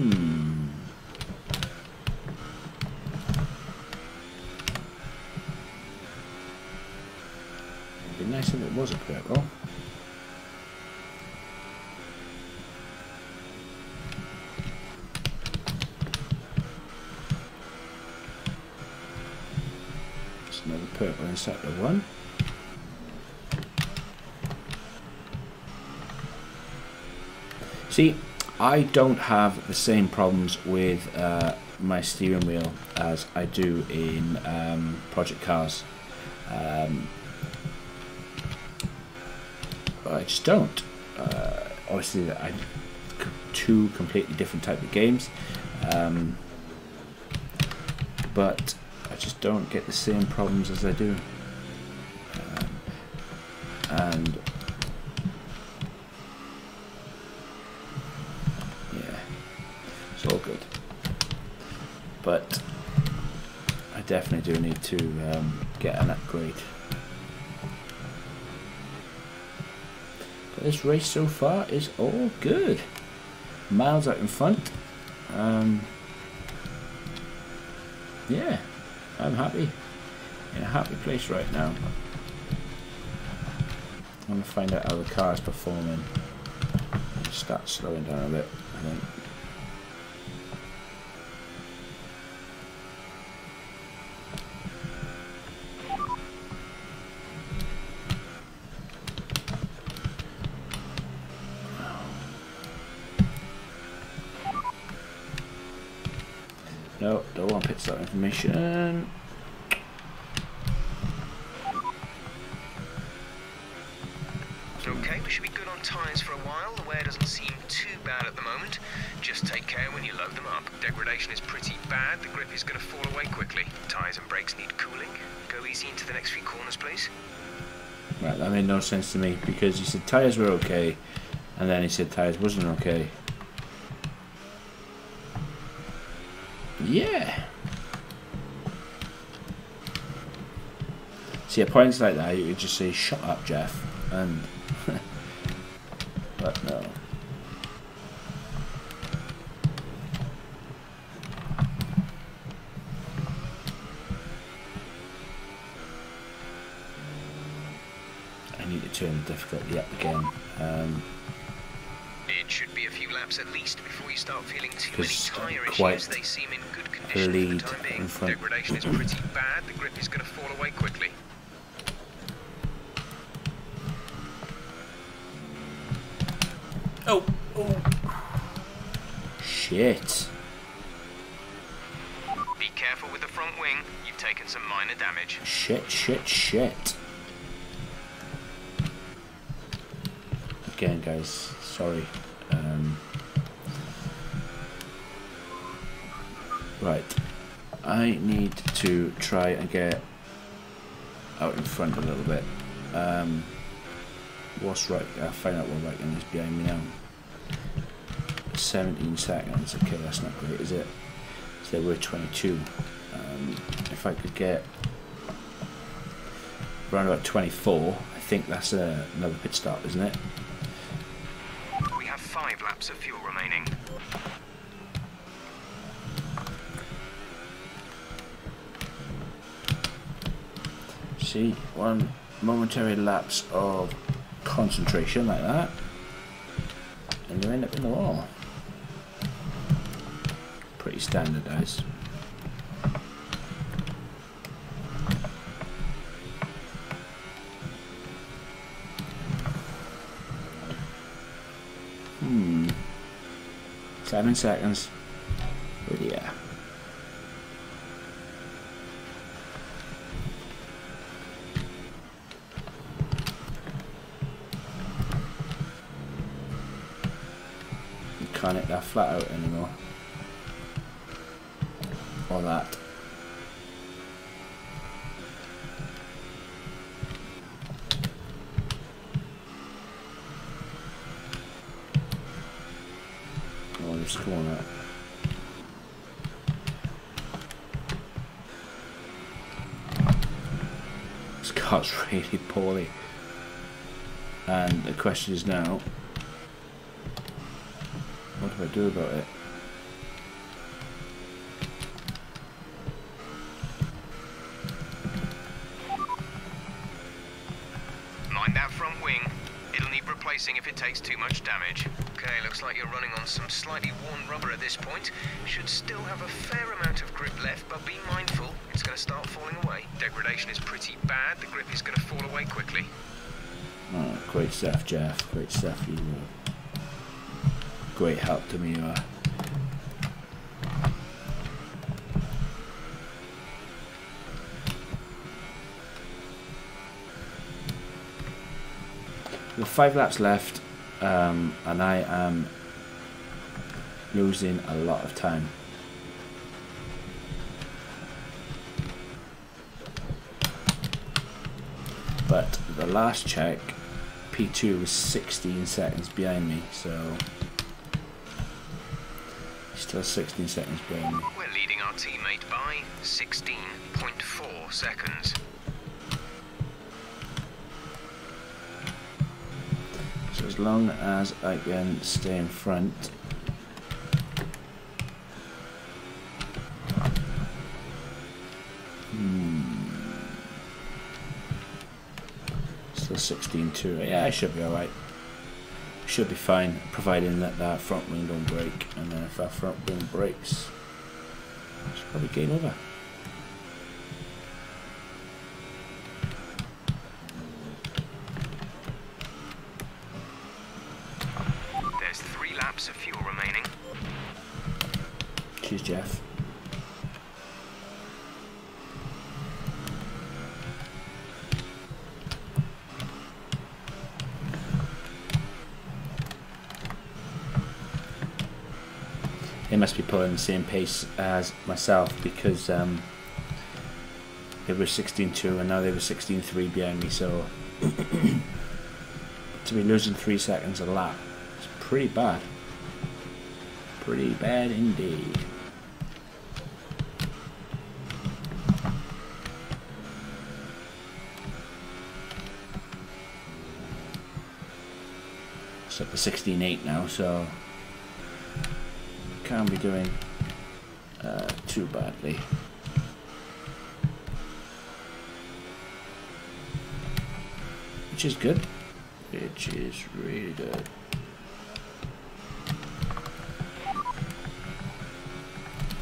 [SPEAKER 1] be nice if it was a purple. It's another purple in sector 1. See, I don't have the same problems with my steering wheel as I do in Project Cars. I just don't. Obviously, I two completely different type of games, but I just don't get the same problems as I do. And it's all good, but I definitely do need to get an upgrade. But this race so far is all good. Miles out in front. Yeah, I'm happy. In a happy place right now. I want to find out how the car is performing. Start slowing down a bit, I think. No, don't want to pit stop information.
[SPEAKER 4] Okay, we should be good on tyres for a while. The wear doesn't seem too bad at the moment. Just take care when you load them up. Degradation is pretty bad. The grip is going to fall away quickly. Tyres and brakes need cooling. Go easy into the next few corners, please.
[SPEAKER 1] Right, that made no sense to me because he said tyres were okay and then he said tyres wasn't okay. Yeah. See, at points like that, you could just say, "Shut up, Jeff," and but no. I need to turn the difficulty up again.
[SPEAKER 4] It should be a few laps at least before you start feeling too many tyre
[SPEAKER 1] quite
[SPEAKER 4] issues. They seem in good condition for the time being. Degradation is pretty bad. The grip is going to fall away quickly.
[SPEAKER 1] Oh, shit.
[SPEAKER 4] Be careful with the front wing. You've taken some minor damage.
[SPEAKER 1] Shit. Again, guys, sorry. Right, I need to try and get out in front a little bit. what's right. I'll find out what right is behind me now. 17 seconds. Okay, that's not great, is it? So we're 22. If I could get around about 24, I think that's another pit stop, isn't it?
[SPEAKER 4] We have 5 laps of fuel remaining.
[SPEAKER 1] See, one momentary lapse of concentration like that, and you end up in the wall. Pretty standardized. Hmm. 7 seconds. But yeah. You can't hit that flat out anymore. Or that. Oh, they're scoring that. This car's really poorly. And the question is now, what do I do about it?
[SPEAKER 4] Mind that front wing. It'll need replacing if it takes too much damage. Okay, looks like you're running on some slightly worn rubber at this point. Should still have a fair amount of grip left, but be mindful, it's going to start falling away. Degradation is pretty bad. The grip is going to fall away quickly.
[SPEAKER 1] Oh, great stuff, Jeff. Great stuff. You great help to me. With 5 laps left, and I am losing a lot of time. But the last check, P2 was 16 seconds behind me, so still 16 seconds behind me.
[SPEAKER 4] We're leading our teammate by 16.4 seconds.
[SPEAKER 1] So as long as I can stay in front, still 16.2. Yeah, I should be alright. Should be fine, providing that that front wing don't break. And then if that front wing breaks, it's probably game over.
[SPEAKER 4] There's 3 laps of fuel remaining.
[SPEAKER 1] Cheers, Jeff. They must be pulling the same pace as myself, because they were 16.2 and now they were 16.3 behind me, so to be losing 3 seconds a lap, it's pretty bad. Pretty bad indeed. It's up to 16.8 now, so can't be doing too badly. Which is good. Which is really good.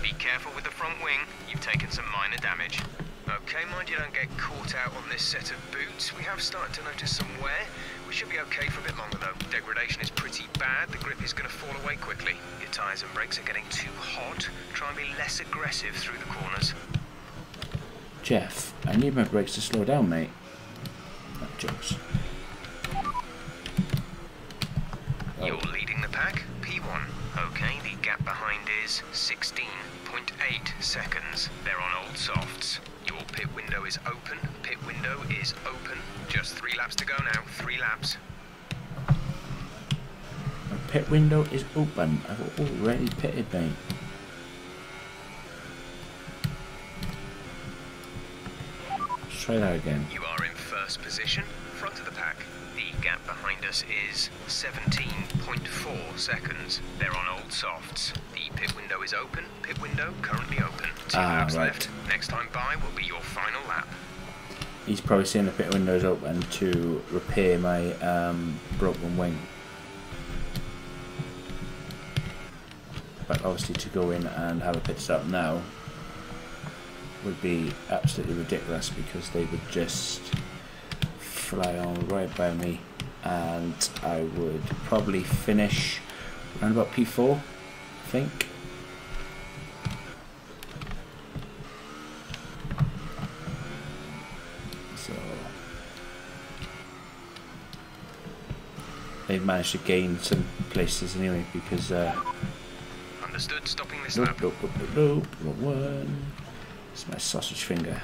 [SPEAKER 4] Be careful with the front wing. You've taken some minor damage. Okay, mind you don't get caught out on this set of boots. We have started to notice some wear. We should be okay for a bit longer though. Degradation is pretty bad. The grip is going to fall away quickly. Your tyres and brakes are getting too hot. Try and be less aggressive through the corners.
[SPEAKER 1] Jeff, I need my brakes to slow down, mate. That jokes.
[SPEAKER 4] You're leading the pack, P1. Okay, the gap behind is 16.8 seconds. They're on old softs. Your pit window is open. Pit window is open. Just 3 laps to go now. 3 laps.
[SPEAKER 1] Pit window is open. I've already pitted, mate. Let's try that again.
[SPEAKER 4] You are in first position, front of the pack. The gap behind us is 17.4 seconds. They're on old softs. The pit window is open. Pit window currently open. 2 laps left. Next time by will be your final lap.
[SPEAKER 1] He's probably seeing the pit windows open to repair my broken wing. But obviously to go in and have a pit stop now would be absolutely ridiculous, because they would just fly on right by me and I would probably finish around about P4, I think. So they've managed to gain some places anyway, because
[SPEAKER 4] Understood, stopping this lap.
[SPEAKER 1] wrong one. It's my sausage finger.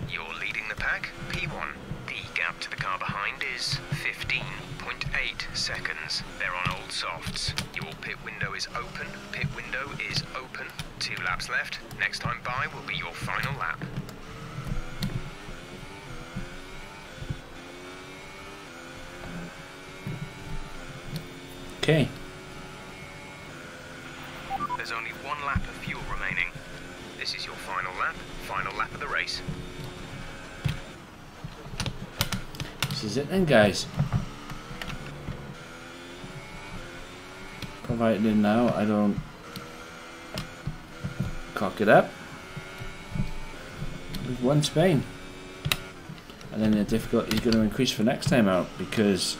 [SPEAKER 4] You're leading the pack, P1. The gap to the car behind is 15.8 seconds. They're on old softs. Your pit window is open. Pit window is open. 2 laps left. Next time by will be your final lap.
[SPEAKER 1] Okay.
[SPEAKER 4] There's only 1 lap of fuel remaining. This is your final lap of the race.
[SPEAKER 1] This is it then, guys. Provided now I don't cock it up. We've won Spain. And then the difficulty is going to increase for next time out, because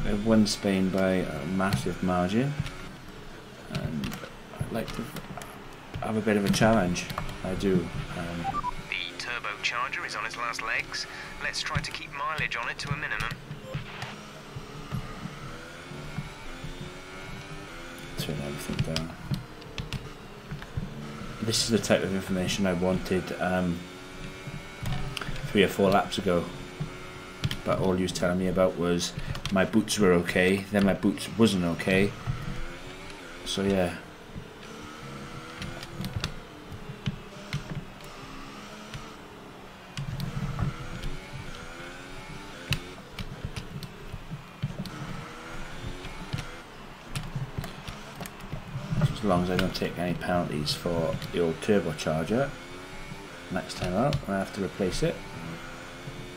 [SPEAKER 1] they've won Spain by a massive margin. And I'd like to have a bit of a challenge. I do.
[SPEAKER 4] The turbocharger is on its last legs. Let's try to keep mileage on it to a minimum.
[SPEAKER 1] Turn everything down. This is the type of information I wanted 3 or 4 laps ago. But all you was telling me about was my boots were okay, then my boots wasn't okay. So yeah. As long as I don't take any penalties for the old turbocharger, next time out when I have to replace it,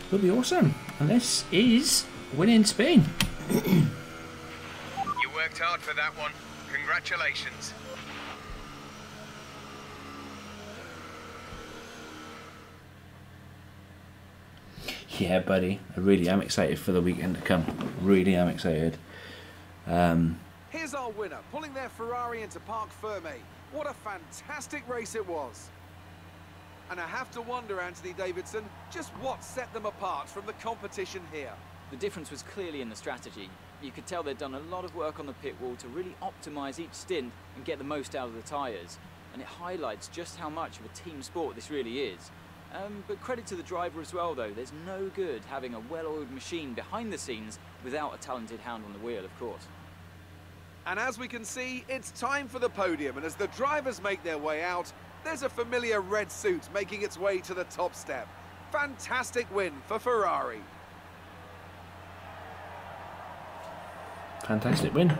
[SPEAKER 1] it'll be awesome. And this is winning Spain.
[SPEAKER 4] You worked hard for that one. Congratulations.
[SPEAKER 1] Yeah, buddy. I really am excited for the weekend to come. Really am excited.
[SPEAKER 2] Here's our winner, pulling their Ferrari into Parc Fermé. What a fantastic race it was. And I have to wonder, Anthony Davidson, just what set them apart from the competition here.
[SPEAKER 3] The difference was clearly in the strategy. You could tell they'd done a lot of work on the pit wall to really optimise each stint and get the most out of the tyres. And it highlights just how much of a team sport this really is. But credit to the driver as well, though. There's no good having a well-oiled machine behind the scenes without a talented hound on the wheel, of course.
[SPEAKER 2] And as we can see, it's time for the podium. And as the drivers make their way out, there's a familiar red suit making its way to the top step. Fantastic win for Ferrari.
[SPEAKER 1] Fantastic win.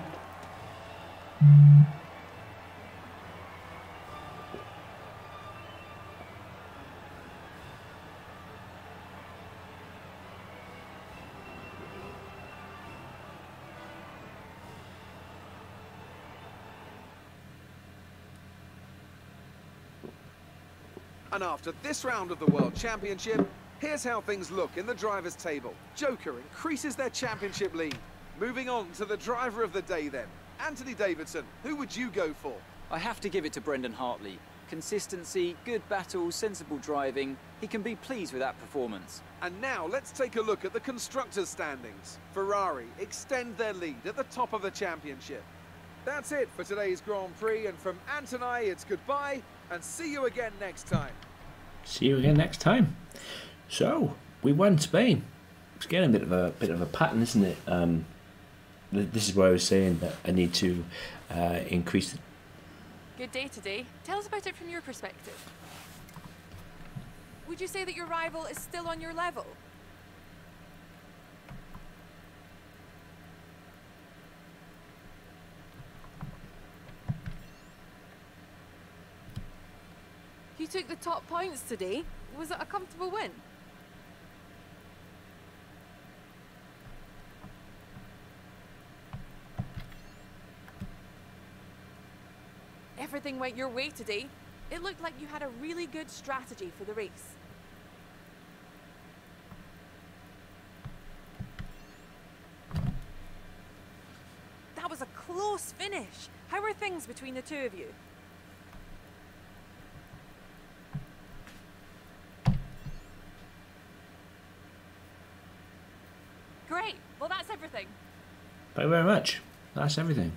[SPEAKER 2] And after this round of the World Championship, here's how things look in the drivers' table. Joker increases their championship lead. Moving on to the driver of the day then. Anthony Davidson, who would you go for?
[SPEAKER 3] I have to give it to Brendan Hartley. Consistency, good battles, sensible driving. He can be pleased with that performance.
[SPEAKER 2] And now let's take a look at the constructors' standings. Ferrari extend their lead at the top of the championship. That's it for today's Grand Prix, and from Ant and I, it's goodbye, and see you again next time.
[SPEAKER 1] See you again next time. So we won Spain. It's getting a bit of a pattern, isn't it? This is why I was saying that I need to increase.
[SPEAKER 5] Good day today. Tell us about it from your perspective. Would you say that your rival is still on your level? You took the top points today. Was it a comfortable win? Everything went your way today. It looked like you had a really good strategy for the race. That was a close finish. How are things between the two of you? Great. Well, that's everything.
[SPEAKER 1] Thank you very much. That's everything.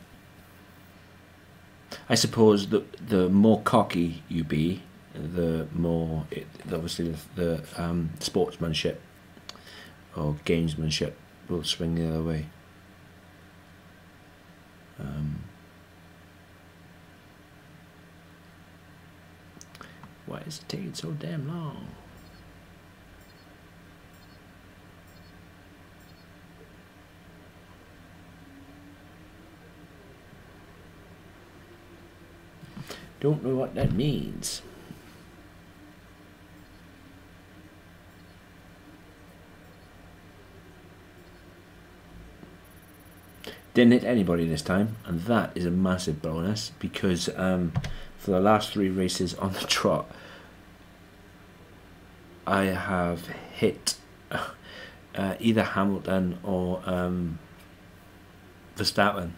[SPEAKER 1] I suppose the more cocky you be, the more obviously the sportsmanship or gamesmanship will swing the other way. Why is it taking so damn long? Don't know what that means. Didn't hit anybody this time, and that is a massive bonus because for the last 3 races on the trot, I have hit either Hamilton or Verstappen.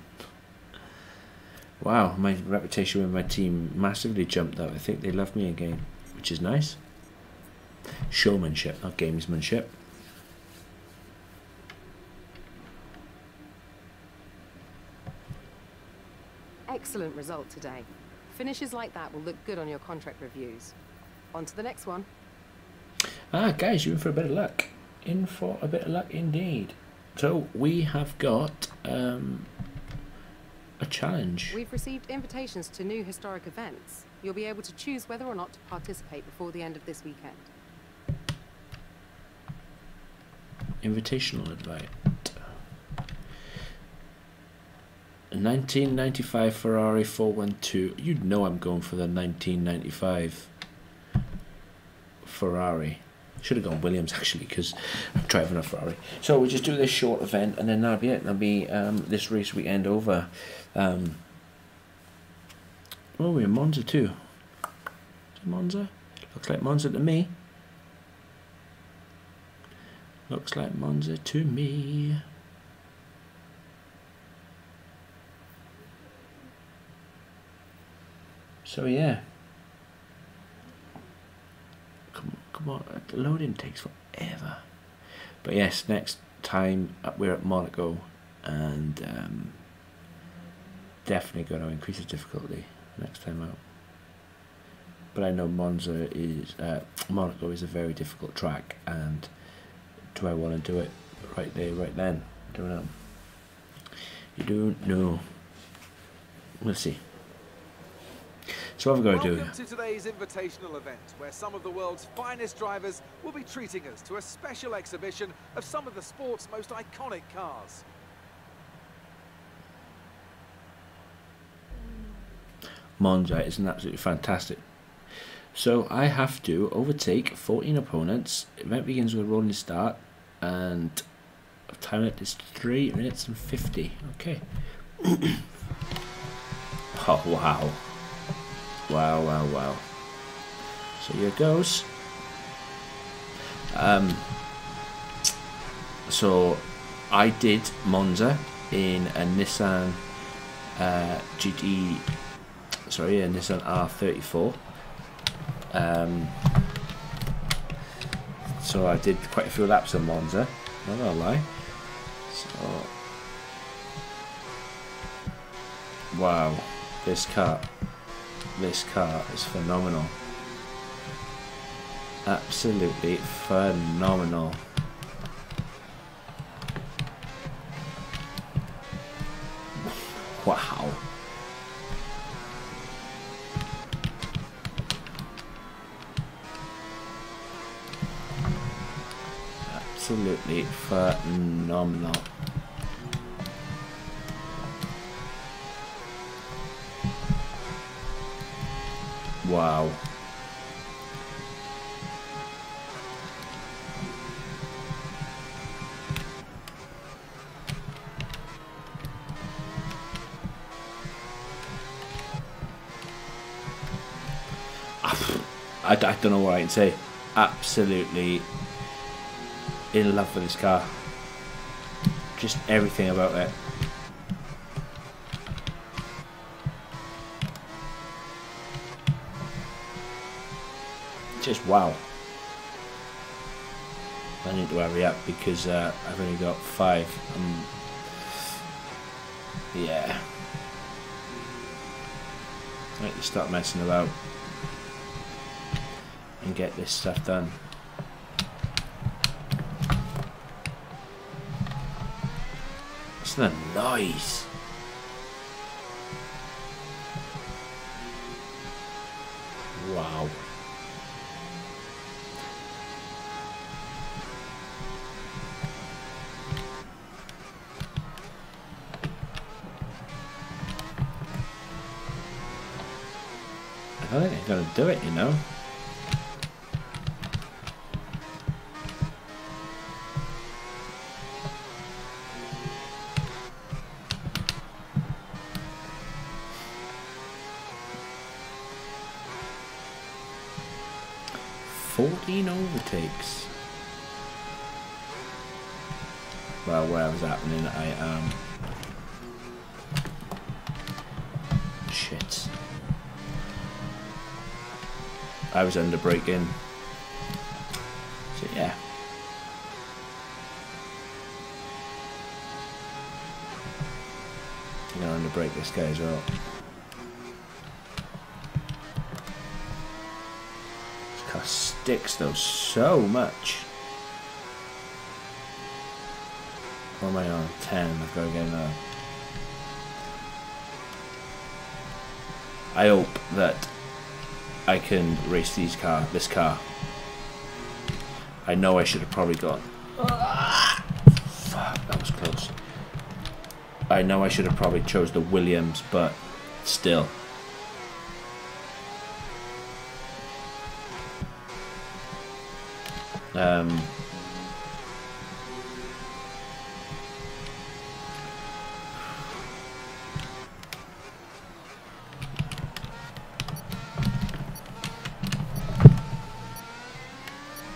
[SPEAKER 1] Wow, my reputation with my team massively jumped up. I think they love me again, which is nice. Showmanship, not gamesmanship.
[SPEAKER 7] Excellent result today. Finishes like that will look good on your contract reviews. On to the next one.
[SPEAKER 1] Ah, guys, you're in for a bit of luck. In for a bit of luck indeed. So we have got a challenge.
[SPEAKER 7] We've received invitations to new historic events. You'll be able to choose whether or not to participate before the end of this weekend.
[SPEAKER 1] Invitational invite. A 1995 Ferrari 412. You know I'm going for the 1995 Ferrari. Should have gone Williams actually because I'm driving a Ferrari. So we'll just do this short event and then that'll be it. That'll be this race weekend over. Oh, we're in Monza too. Is it Monza? Looks like Monza to me. Looks like Monza to me. So yeah. Come on, the loading takes forever. But yes, next time we're at Monaco and definitely going to increase the difficulty next time out. But I know Monaco is a very difficult track, and do I want to do it right there, right then? I don't know. You don't know. We'll see. So what we're going to do.
[SPEAKER 2] Welcome to today's invitational event, where some of the world's finest drivers will be treating us to a special exhibition of some of the sport's most iconic cars.
[SPEAKER 1] Monza is an absolutely fantastic. So I have to overtake 14 opponents. Event begins with a rolling start, and time limit is 3 minutes and 50. Okay. Oh wow. Wow, wow, wow. So here it goes. So I did Monza in a Nissan GT, sorry, a Nissan R34. So I did quite a few laps of Monza, not gonna lie. So wow, this car is phenomenal. Absolutely phenomenal. Wow. Absolutely phenomenal. Wow. I don't know what I can say. Absolutely in love with this car. Just everything about it. Just wow. I need to hurry up because I've only got 5. Yeah. I need to start messing about and get this stuff done. Listen to the noise. Wow. I don't think I'm gonna do it, you know. Overtakes. Well, where I was happening, shit. I was under braking. So yeah. I'm gonna under brake this guy as well. Sticks though so much. What am I on? 10. I've got to get another. I hope that I can race this car. I know I should have probably gone. Fuck, that was close. I know I should have probably chose the Williams, but still.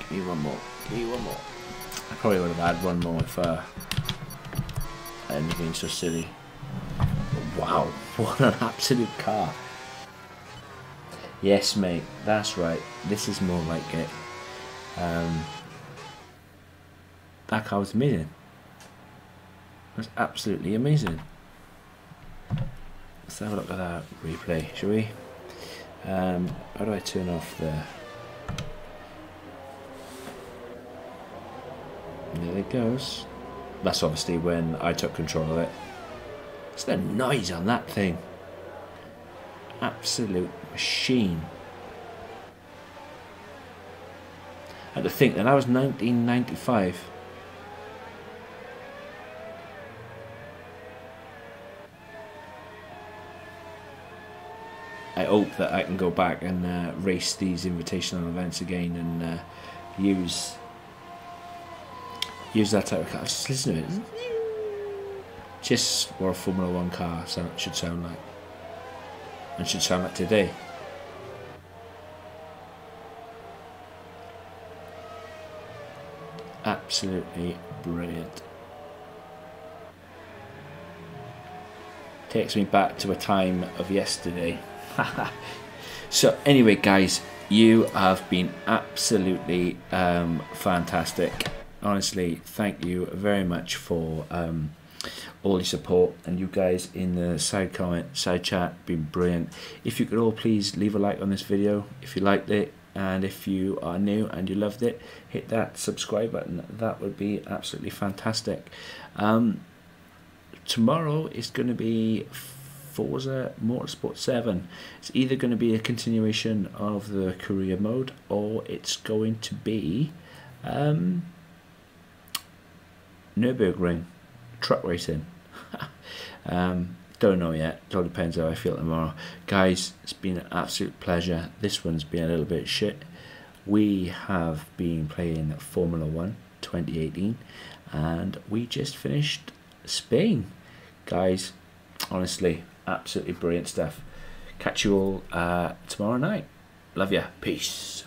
[SPEAKER 1] Give me one more. Give me one more. I probably would have had one more if I hadn't been so silly. But wow, what an absolute car. Yes, mate, that's right. This is more like it. That car was amazing. It was absolutely amazing. Let's have a look at that replay, shall we? How do I turn off the... There it goes. That's obviously when I took control of it. It's the noise on that thing. Absolute machine. And to think that was 1995. I hope that I can go back and race these invitational events again and use that type of car. Just listen to it. Just what a Formula 1 car should sound like. And should sound like today. Absolutely brilliant. Takes me back to a time of yesterday. So anyway, guys, you have been absolutely fantastic. Honestly, thank you very much for all your support, and you guys in the side chat been brilliant. If you could all please leave a like on this video if you liked it. and if you are new and you loved it, hit that subscribe button. That would be absolutely fantastic. Tomorrow is going to be Forza Motorsport 7. It's either going to be a continuation of the career mode, or it's going to be Nürburgring truck racing. Don't know yet. It all depends how I feel tomorrow. Guys, it's been an absolute pleasure. This one's been a little bit shit. We have been playing Formula 1 2018, and we just finished Spain. Guys, honestly, absolutely brilliant stuff. Catch you all tomorrow night. Love ya. Peace.